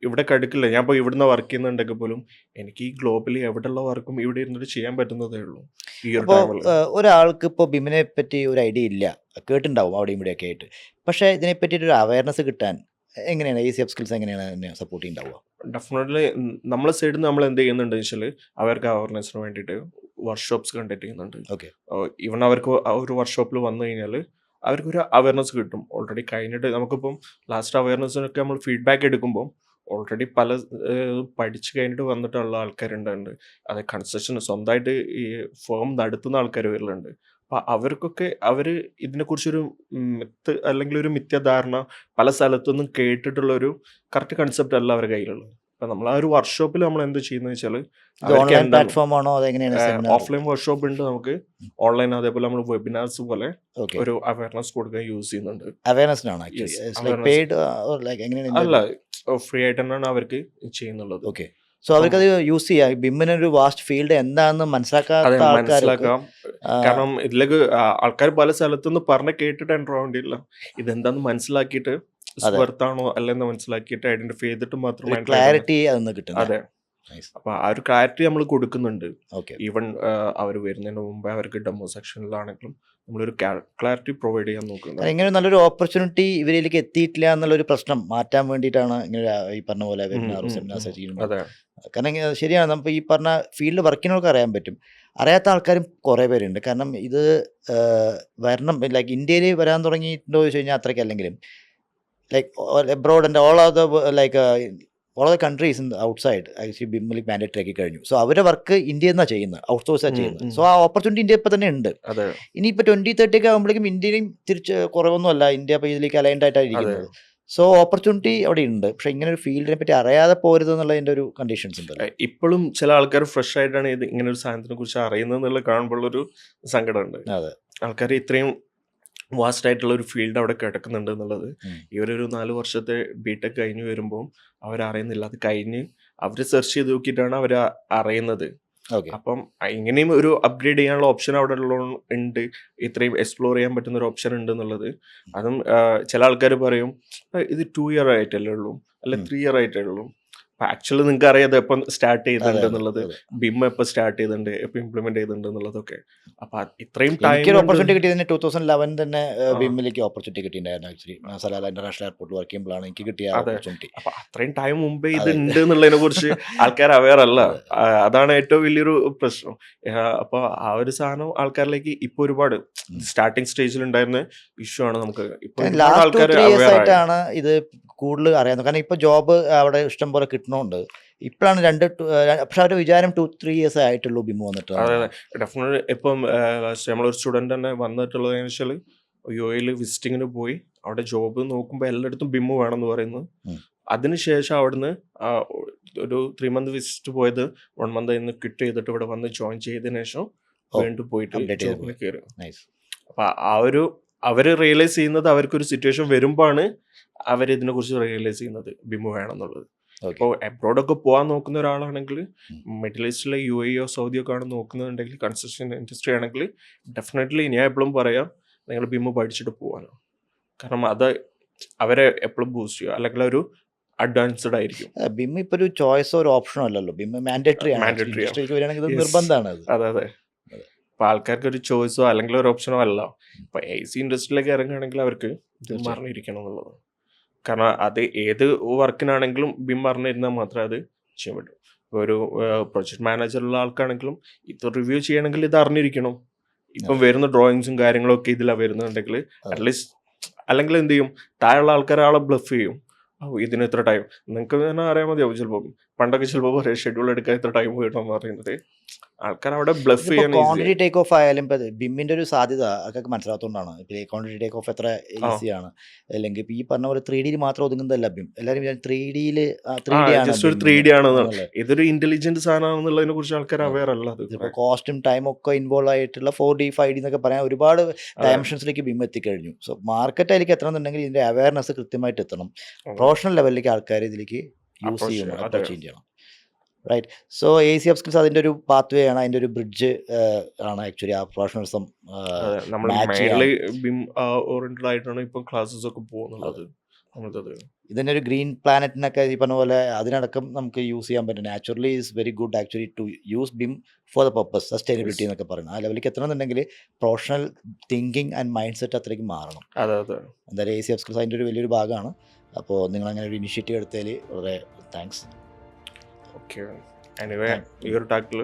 ഇവിടെ കടുക്കില്ല. ഞാൻ ഇപ്പോൾ ഇവിടുന്ന് വർക്ക് ചെയ്യുന്നുണ്ടെങ്കിൽ പോലും എനിക്ക് ഈ ഗ്ലോബലി എവിടെയുള്ള വർക്കും ഇവിടെ ഇരുന്നിട്ട് ചെയ്യാൻ പറ്റുന്നതേ ഉള്ളൂ ഈ ഒരു അപ്പോൾ ടൈമിൽ. ഒരാൾക്ക് ഇപ്പോൾ ബിമിനെ പറ്റി ഒരു ഐഡിയ ഇല്ല, കേട്ടിട്ടുണ്ടാവും അവിടെയും ഇവിടെയൊക്കെ ആയിട്ട്. പക്ഷേ ഇതിനെ പറ്റിയിട്ട് ഒരു അവയർനെസ് കിട്ടാൻ എങ്ങനെയാണ് AC അപ്സ്കിൽസ് എങ്ങനെയാണ് അതിനെ സപ്പോർട്ട് ചെയ്യുന്നുണ്ടാവുക? ഡെഫിനറ്റ്ലി നമ്മളെ സൈഡിൽ നിന്ന് നമ്മൾ എന്ത് ചെയ്യുന്നുണ്ട് വെച്ചാൽ, അവർക്ക് അവയർനെസ്സിന് വേണ്ടിയിട്ട് വർക്ക്ഷോപ്സ് കണ്ടക്ട് ചെയ്യുന്നുണ്ട്. ഓക്കെ, ഈവൻ അവർക്ക് ആ ഒരു വർക്ക്ഷോപ്പിൽ വന്നു കഴിഞ്ഞാൽ അവർക്കൊരു അവയർനെസ് കിട്ടും. ഓൾറെഡി കഴിഞ്ഞിട്ട് നമുക്കിപ്പം ലാസ്റ്റ് അവയർനെസ്സിനൊക്കെ നമ്മൾ ഫീഡ്ബാക്ക് എടുക്കുമ്പോൾ ഓൾറെഡി പല പഠിച്ചു കഴിഞ്ഞിട്ട് വന്നിട്ടുള്ള ആൾക്കാരുണ്ടുണ്ട്. അത് കൺസ്ട്രക്ഷൻ സ്വന്തമായിട്ട് ഈ ഫേം നടത്തുന്ന ആൾക്കാർ വരലുണ്ട്. അപ്പോൾ അവർക്കൊക്കെ അവർ ഇതിനെക്കുറിച്ചൊരു മിത്ത് അല്ലെങ്കിൽ ഒരു മിഥ്യാധാരണ പല സ്ഥലത്തുനിന്നും കേട്ടിട്ടുള്ളൊരു കറക്റ്റ് കൺസെപ്റ്റ് അല്ല അവരുടെ കയ്യിലുള്ളത്. അപ്പം നമ്മൾ ആ ഒരു വർക്ക്ഷോപ്പിൽ നമ്മൾ എന്ത് ചെയ്യുന്നത് വെച്ചാൽ ഓൺലൈൻ പ്ലാറ്റ്ഫോം ആണോ അതെങ്ങനെയാണ്? ഓഫ്ലൈൻ വർക്ക്ഷോപ്പ് ഉണ്ട് നമുക്ക്, ഓൺലൈൻ അതേപോലെ നമ്മൾ വെബിനാർസ് പോലെ ഓക്കെ, ഒരു അവയർനെസ് കൊടുക്കാൻ യൂസ് ചെയ്യുന്നുണ്ട്. അവയർനെസ്സിനാണ് Yes, actually awareness. Paid like എങ്ങനെയാണ്? അല്ല, ഫ്രീ ആയിട്ട് തന്നെയാണ് അവർക്ക് ചെയ്യുന്നുള്ളത്. ഓക്കെ, സോ അവർക്കത് യൂസ് ചെയ്യാം. ബിമ്മിനൊരു വാസ്റ്റ് ഫീൽഡ് എന്താണെന്ന് അതെ, മനസ്സിലാക്കാത്ത ആൾക്കാർക്ക് മനസ്സിലാക്കാം. കാരണം ഇതിലേക്ക് ആൾക്കാർ പല സ്ഥലത്തുനിന്ന് പറഞ്ഞ് കേട്ടിട്ട് എൻ്റർ ആവേണ്ടിയില്ല, ഇതെന്താന്ന് മനസ്സിലാക്കിയിട്ട് സ്വർത്താണോ അല്ലെന്ന് മനസ്സിലാക്കിയിട്ട് ഐഡന്റിഫൈ ചെയ്തിട്ട് മാത്രം enter ചെയ്യണം. ക്ലാരിറ്റി അതൊന്ന് കിട്ടുന്നത്. അതെ, അപ്പൊ ആ ഒരു ക്ലാരിറ്റി നമ്മൾ കൊടുക്കുന്നുണ്ട്. ഓക്കെ, ഈവൻ അവർ വരുന്നതിന് മുമ്പേ അവർക്ക് ഡെമോ സെക്ഷനിലാണെങ്കിലും നമ്മളൊരു ക്ലാരിറ്റി പ്രൊവൈഡ് ചെയ്യാൻ നോക്കുന്നുണ്ട്. ഇങ്ങനെ നല്ലൊരു ഓപ്പർച്യൂണിറ്റി ഇവരിലേക്ക് എത്തിയിട്ടില്ല എന്നുള്ളൊരു പ്രശ്നം മാറ്റാൻ വേണ്ടിയിട്ടാണ് ഇങ്ങനെ ഈ പറഞ്ഞ പോലെ വെബിനാറും സെമിനാർസ് ചെയ്യുന്നത്. അതെ, കാരണം ശരിയാണ്, നമുക്ക് ഈ പറഞ്ഞ ഫീൽഡ് വർക്കിനൊക്കെ അറിയാൻ പറ്റും. അറിയാത്ത ആൾക്കാരും കുറേ പേരുണ്ട്. കാരണം ഇത് വരണം, ലൈക്ക് ഇന്ത്യയിൽ വരാൻ തുടങ്ങിയിട്ടുണ്ടോ ചോദിച്ചു കഴിഞ്ഞാൽ അത്രയ്ക്ക് അല്ലെങ്കിലും like abroad and all of the countries in outside actually ബിമ്മിലേക്ക് മാൻഡേറ്ററി ആക്കി കഴിഞ്ഞു. സോ അവരുടെ വർക്ക് ഇന്ത്യയിൽ നിന്നാണ് ചെയ്യുന്നത്, ഔട്ട്സോഴ്സാണ് ചെയ്യുന്നത്. സോ ആ ഓപ്പർച്യൂണിറ്റി ഇന്ത്യ ഇപ്പോൾ തന്നെ ഉണ്ട്. അതെ, ഇനിയിപ്പോൾ 2030 ഒക്കെ ആകുമ്പോഴേക്കും ഇന്ത്യയും തിരിച്ച് കുറവൊന്നുമല്ല, ഇന്ത്യ ഇപ്പോൾ ഇതിലേക്ക് അലൈൻഡ് ആയിട്ടാണ് ഇരിക്കുന്നത്. സോ ഓപ്പർച്യൂണിറ്റി അവിടെ ഉണ്ട്. പക്ഷേ ഇങ്ങനെ ഒരു ഫീൽഡിനെ പറ്റി അറിയാതെ പോരുത് എന്നുള്ളതിൻ്റെ ഒരു കണ്ടീഷൻസ് ഉണ്ട്. ഇപ്പോഴും ചില ആൾക്കാർ ഫ്രഷ് ആയിട്ടാണ് ഇത് ഇങ്ങനെ ഒരു സാധനത്തിനെ കുറിച്ച് അറിയുന്നത് എന്നുള്ള കാണുമ്പോഴൊരു സങ്കടമുണ്ട്. അതെ, ആൾക്കാർ ഇത്രയും വാസ്റ്റ് ആയിട്ടുള്ള ഒരു ഫീൽഡ് അവിടെ കിടക്കുന്നുണ്ട് എന്നുള്ളത്. ഇവരൊരു 4 വർഷത്തെ ബിടെക് കഴിഞ്ഞ് വരുമ്പോൾ അവരറിയുന്നില്ല. അത് കഴിഞ്ഞ് അവർ സെർച്ച് ചെയ്ത് നോക്കിയിട്ടാണ് അവർ അറിയുന്നത്. ഓക്കെ, അപ്പം ഇങ്ങനെയും ഒരു അപ്ഗ്രേഡ് ചെയ്യാനുള്ള ഓപ്ഷൻ അവിടെ ഉണ്ട്, ഇത്രയും എക്സ്പ്ലോർ ചെയ്യാൻ പറ്റുന്ന ഒരു ഓപ്ഷൻ ഉണ്ട് എന്നുള്ളത്. അതും ചില ആൾക്കാർ പറയും ഇത് 2 ഇയർ ആയിട്ടല്ലേ ഉള്ളൂ, അല്ലെ 3 ഇയർ ആയിട്ടേ ഉള്ളൂ. ആക്ച്വലി നിങ്ങൾക്ക് അറിയാതെ എപ്പം സ്റ്റാർട്ട് ചെയ്തിട്ടുണ്ട് എന്നുള്ളത്, ബിം എപ്പോൾ സ്റ്റാർട്ട് ചെയ്തിട്ടുണ്ട്, എപ്പോൾ ഇംപ്ലിമെന്റ് ചെയ്തിട്ടുണ്ട് എന്നുള്ളതൊക്കെ. അപ്പൊ ഇത്രയും എനിക്കൊരു ഓപ്പർച്യൂണിറ്റി ടൈം കിട്ടിയതിന് 2011 തന്നെ ബിമ്മിലേക്ക് ഓപ്പർച്യൂണിറ്റി കിട്ടിയിട്ടുണ്ടായിരുന്നു. ആക്ച്വലി സലാല ഇന്റർനാഷണൽ എയർപോർട്ടിൽ വർക്ക് ചെയ്യുമ്പോഴാണ് എനിക്ക് കിട്ടിയ അതെ. ഓപ്പർച്യൂണിറ്റി. അപ്പൊ അത്രയും ടൈം മുമ്പേ ഇത് ഉണ്ട് എന്നുള്ളതിനെ കുറിച്ച് ആൾക്കാർ അവെയർ അല്ല. അതാണ് ഏറ്റവും വലിയൊരു പ്രശ്നം. അപ്പൊ ആ ഒരു സാധനം ആൾക്കാരിലേക്ക് ഇപ്പൊ ഒരുപാട് സ്റ്റാർട്ടിങ് സ്റ്റേജിൽ ഉണ്ടായിരുന്ന ഇഷ്യൂ ആണ്. നമുക്ക് ഇപ്പൊ ഒരുപാട് ലാസ്റ്റ് ആൾക്കാർ 2-3 ഇയേഴ്സ് അവെയർ ആയി. ആയിട്ടാണ് ഇത് കൂടുതൽ അറിയാവുന്നത്. കാരണം ഇപ്പോൾ ജോബ് അവിടെ ഇഷ്ടം പോലെ കിട്ടണമുണ്ട്. ഇപ്പോഴാണ് പക്ഷെ അവരുടെ വിചാരം 2-3 ഇയേഴ്സ് ആയിട്ടുള്ളൂ ബിം വന്നിട്ട്. അതെ, ഡെഫിനറ്റ്ലി. ഇപ്പം നമ്മളൊരു സ്റ്റുഡൻ്റ് തന്നെ വന്നിട്ടുള്ളത് വെച്ചാൽ യുഎയിൽ വിസിറ്റിങ്ങിന് പോയി അവിടെ ജോബ് നോക്കുമ്പോൾ എല്ലായിടത്തും ബിം വേണമെന്ന് പറയുന്നു. അതിനുശേഷം അവിടുന്ന് ഒരു 3 മന്ത് വിസിറ്റ് പോയത് 1 മന്ത് ഇന്ന് ക്വിറ്റ് ചെയ്തിട്ട് ഇവിടെ വന്ന് ജോയിൻ ചെയ്തതിനു ശേഷം വീണ്ടും പോയിട്ട് ജോബിൽ കയറി. അപ്പൊ അവര് റിയലൈസ് ചെയ്യുന്നത് അവർക്കൊരു സിറ്റുവേഷൻ വരുമ്പോഴാണ് അവരിതിനെ കുറിച്ച് റിയലൈസ് ചെയ്യുന്നത് ബിം വേണമെന്നുള്ളത്. ഇപ്പോൾ എബ്രോഡൊക്കെ പോകാൻ നോക്കുന്ന ഒരാളാണെങ്കിൽ, മിഡിൽ ഈസ്റ്റിലെ UAE സൗദിയോ ആണ് നോക്കുന്നുണ്ടെങ്കിൽ, കൺസ്ട്രക്ഷൻ ഇൻഡസ്ട്രി ആണെങ്കിൽ ഡെഫിനറ്റ്ലി ഞാൻ എപ്പോഴും പറയാം നിങ്ങൾ ബിം പഠിച്ചിട്ട് പോകാനോ. കാരണം അത് അവരെ എപ്പോഴും ബൂസ്റ്റ് ചെയ്യും, അല്ലെങ്കിൽ ഒരു അഡ്വാൻസ്ഡ് ആയിരിക്കും. ബിം ഇപ്പോൾ ഒരു ചോയ്സോ ഒരു ഓപ്ഷനോ അല്ലല്ലോ, ബിം മാൻഡേറ്ററി ആണ്. നിർബന്ധമാണ് അത്. അതെ. ഇപ്പൊ ആൾക്കാർക്ക് ഒരു ചോയ്സോ അല്ലെങ്കിൽ ഒരു ഓപ്ഷനോ അല്ല. ഇപ്പൊ AC ഇൻഡസ്ട്രിയിലേക്ക് ഇറങ്ങുകയാണെങ്കിൽ അവർക്ക് ബിം അറിഞ്ഞിരിക്കണം എന്നുള്ളത്. കാരണം അത് ഏത് വർക്കിനാണെങ്കിലും ബിം അറിഞ്ഞിരുന്നാൽ മാത്രമേ അത് ചെയ്യാൻ പറ്റൂ. ഇപ്പോൾ ഒരു പ്രൊജക്ട് മാനേജറുള്ള ആൾക്കാണെങ്കിലും ഇത് റിവ്യൂ ചെയ്യണമെങ്കിൽ ഇത് അറിഞ്ഞിരിക്കണം. ഇപ്പം വരുന്ന ഡ്രോയിങ്സും കാര്യങ്ങളൊക്കെ ഇതിലാണ് വരുന്നുണ്ടെങ്കിൽ അറ്റ്ലീസ്റ്റ്, അല്ലെങ്കിൽ എന്ത് ചെയ്യും, താഴെയുള്ള ആൾക്കാർ ആളെ ബ്ലഫ് ചെയ്യും. ഇതിന് ഇത്ര ടൈം നിങ്ങൾക്ക് തന്നെ അറിയാൻ മതിയാവും. ചിലപ്പോൾ പണ്ടൊക്കെ ചിലപ്പോൾ ഷെഡ്യൂൾ എടുക്കാൻ ഇത്ര ടൈം കിട്ടണമെന്ന് പറയുന്നത് ആൾക്കാർ അവിടെ ബ്ലഫ് ചെയ്യാൻ. ക്വാണ്ടിറ്റി ടേക്ക് ഓഫ് ആയാലും ഇപ്പം ബിമ്മിന്റെ ഒരു സാധ്യത ആൾക്കാർക്ക് മനസ്സിലാത്തതുകൊണ്ടാണ്. ഇപ്പം ക്വാണ്ടിറ്റി ടേക്ക് ഓഫ് എത്ര ഈസിയാണ്, അല്ലെങ്കിൽ ഇപ്പം ഈ പറഞ്ഞ പോലെ 3D മാത്രം ഒതുങ്ങുന്നതല്ല ബിം. എല്ലാവരും 3D ജസ്റ്റ് ഒരു 3D ആണെന്നാണ്. ഇതൊരു ഇന്റലിജന്റ് സാധനമാണെന്നുള്ളതിനെ കുറിച്ച് ആൾക്കാർ അവെയർ അല്ല. കോസ്റ്റും ടൈമും ഒക്കെ ഇൻവോൾവ് ആയിട്ടുള്ള 4D 5D എന്നൊക്കെ പറയാൻ ഒരുപാട് ഡയമെൻഷൻസിലേക്ക് ബിം എത്തിക്കഴിഞ്ഞു. സോ മാർക്കറ്റ് അതിലേക്ക് എത്തണമെന്നുണ്ടെങ്കിൽ ഇതിന്റെ അവയർനെസ് കൃത്യമായിട്ട് എത്തണം. പ്രൊഫഷണൽ ലെവലിലേക്ക് ആൾക്കാർ ഇതിലേക്ക് യൂസ് ചെയ്യണം, അപ്രോച്ച് ചെയ്യണം. റൈറ്റ്. സോ AC അപ്സ്കിൽസ് അതിൻ്റെ ഒരു പാത്ത് വേ ആണ്, അതിൻ്റെ ഒരു ബ്രിഡ്ജ് ആണ് ആക്ച്വലി ആ പ്രൊഫഷണലിസം. നമ്മൾ മെയിൻലി ബിം ഓറിയന്റഡ് ആയിട്ടാണ് ഇപ്പം ക്ലാസ്സസ് ഒക്കെ പോകുന്നത്. ഇതിൻ്റെ ഒരു ഗ്രീൻ പ്ലാനറ്റിനൊക്കെ ഈ പറഞ്ഞ പോലെ അതിനടക്കം നമുക്ക് യൂസ് ചെയ്യാൻ പറ്റും. Naturally is very good actually to use BIM for the purpose sustainability എന്നൊക്കെ പറയുന്നത്. ആ ലെവലിലേക്ക് എത്തണമെന്നുണ്ടെങ്കിൽ professional thinking and mind set അത്രയ്ക്ക് മാറണം. എന്തായാലും AC അപ്സ്കിൽസ് അതിൻ്റെ ഒരു വലിയൊരു ഭാഗമാണ്. അപ്പോൾ നിങ്ങൾ അങ്ങനെ ഒരു ഇനിഷ്യേറ്റീവ് എടുത്തതിൽ വളരെ താങ്ക്സ്. ഓക്കെ, എനിവേ ഈ ഒരു ടാക്കിൽ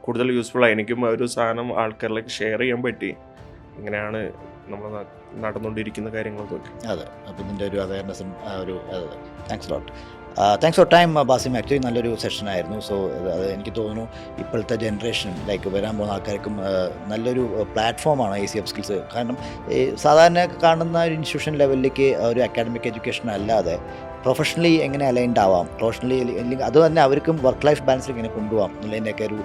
കൂടുതൽ യൂസ്ഫുൾ ആയി. എനിക്കും ഒരു സാധനം ആൾക്കാരിലേക്ക് ഷെയർ ചെയ്യാൻ പറ്റി. ഇങ്ങനെയാണ് നമ്മൾ നടന്നുകൊണ്ടിരിക്കുന്ന കാര്യങ്ങളൊക്കെ. അതെ, അപ്പോൾ ഇതിൻ്റെ ഒരു അവയർനെസ്സും ഒരു thanks lot. Thanks for time Basim. Actually നല്ലൊരു സെഷൻ ആയിരുന്നു. സോ അത് എനിക്ക് തോന്നുന്നു ഇപ്പോഴത്തെ ജനറേഷനും ലൈക്ക് വരാൻ പോകുന്ന ആൾക്കാർക്കും നല്ലൊരു പ്ലാറ്റ്ഫോമാണ് AC അപ്സ്കിൽസ്. കാരണം സാധാരണ കാണുന്ന ഒരു ഇൻസ്റ്റിറ്റ്യൂഷൻ ലെവലിലേക്ക് ഒരു അക്കാഡമിക് എഡ്യൂക്കേഷൻ അല്ലാതെ പ്രൊഫഷണലി എങ്ങനെ അലൈൻഡ് ആവാം, പ്രൊഫഷണലി അല്ലെങ്കിൽ അത് തന്നെ അവർക്കും വർക്ക് ലൈഫ് ബാലൻസിൽ എങ്ങനെ കൊണ്ടുപോകാം എന്നുള്ളതിൻ്റെയൊക്കെ ഒരു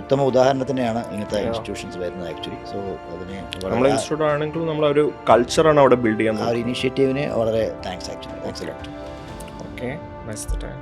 ഉത്തമ ഉദാഹരണത്തിനാണ് ഇങ്ങനത്തെ ഇൻസ്റ്റിറ്റ്യൂഷൻസ് വരുന്നത് ആക്ച്വലി. സോ അതിന് നമ്മളെ ഇൻസ്റ്റിറ്റ്യൂട്ട് ആണെങ്കിലും നമ്മളൊരു കൾച്ചറാണ് അവിടെ ബിൽഡ് ചെയ്യാൻ. ആ ഒരു ഇനീഷ്യേറ്റീവിന് വളരെ thanks actually. Thanks a lot. Okay, nice time.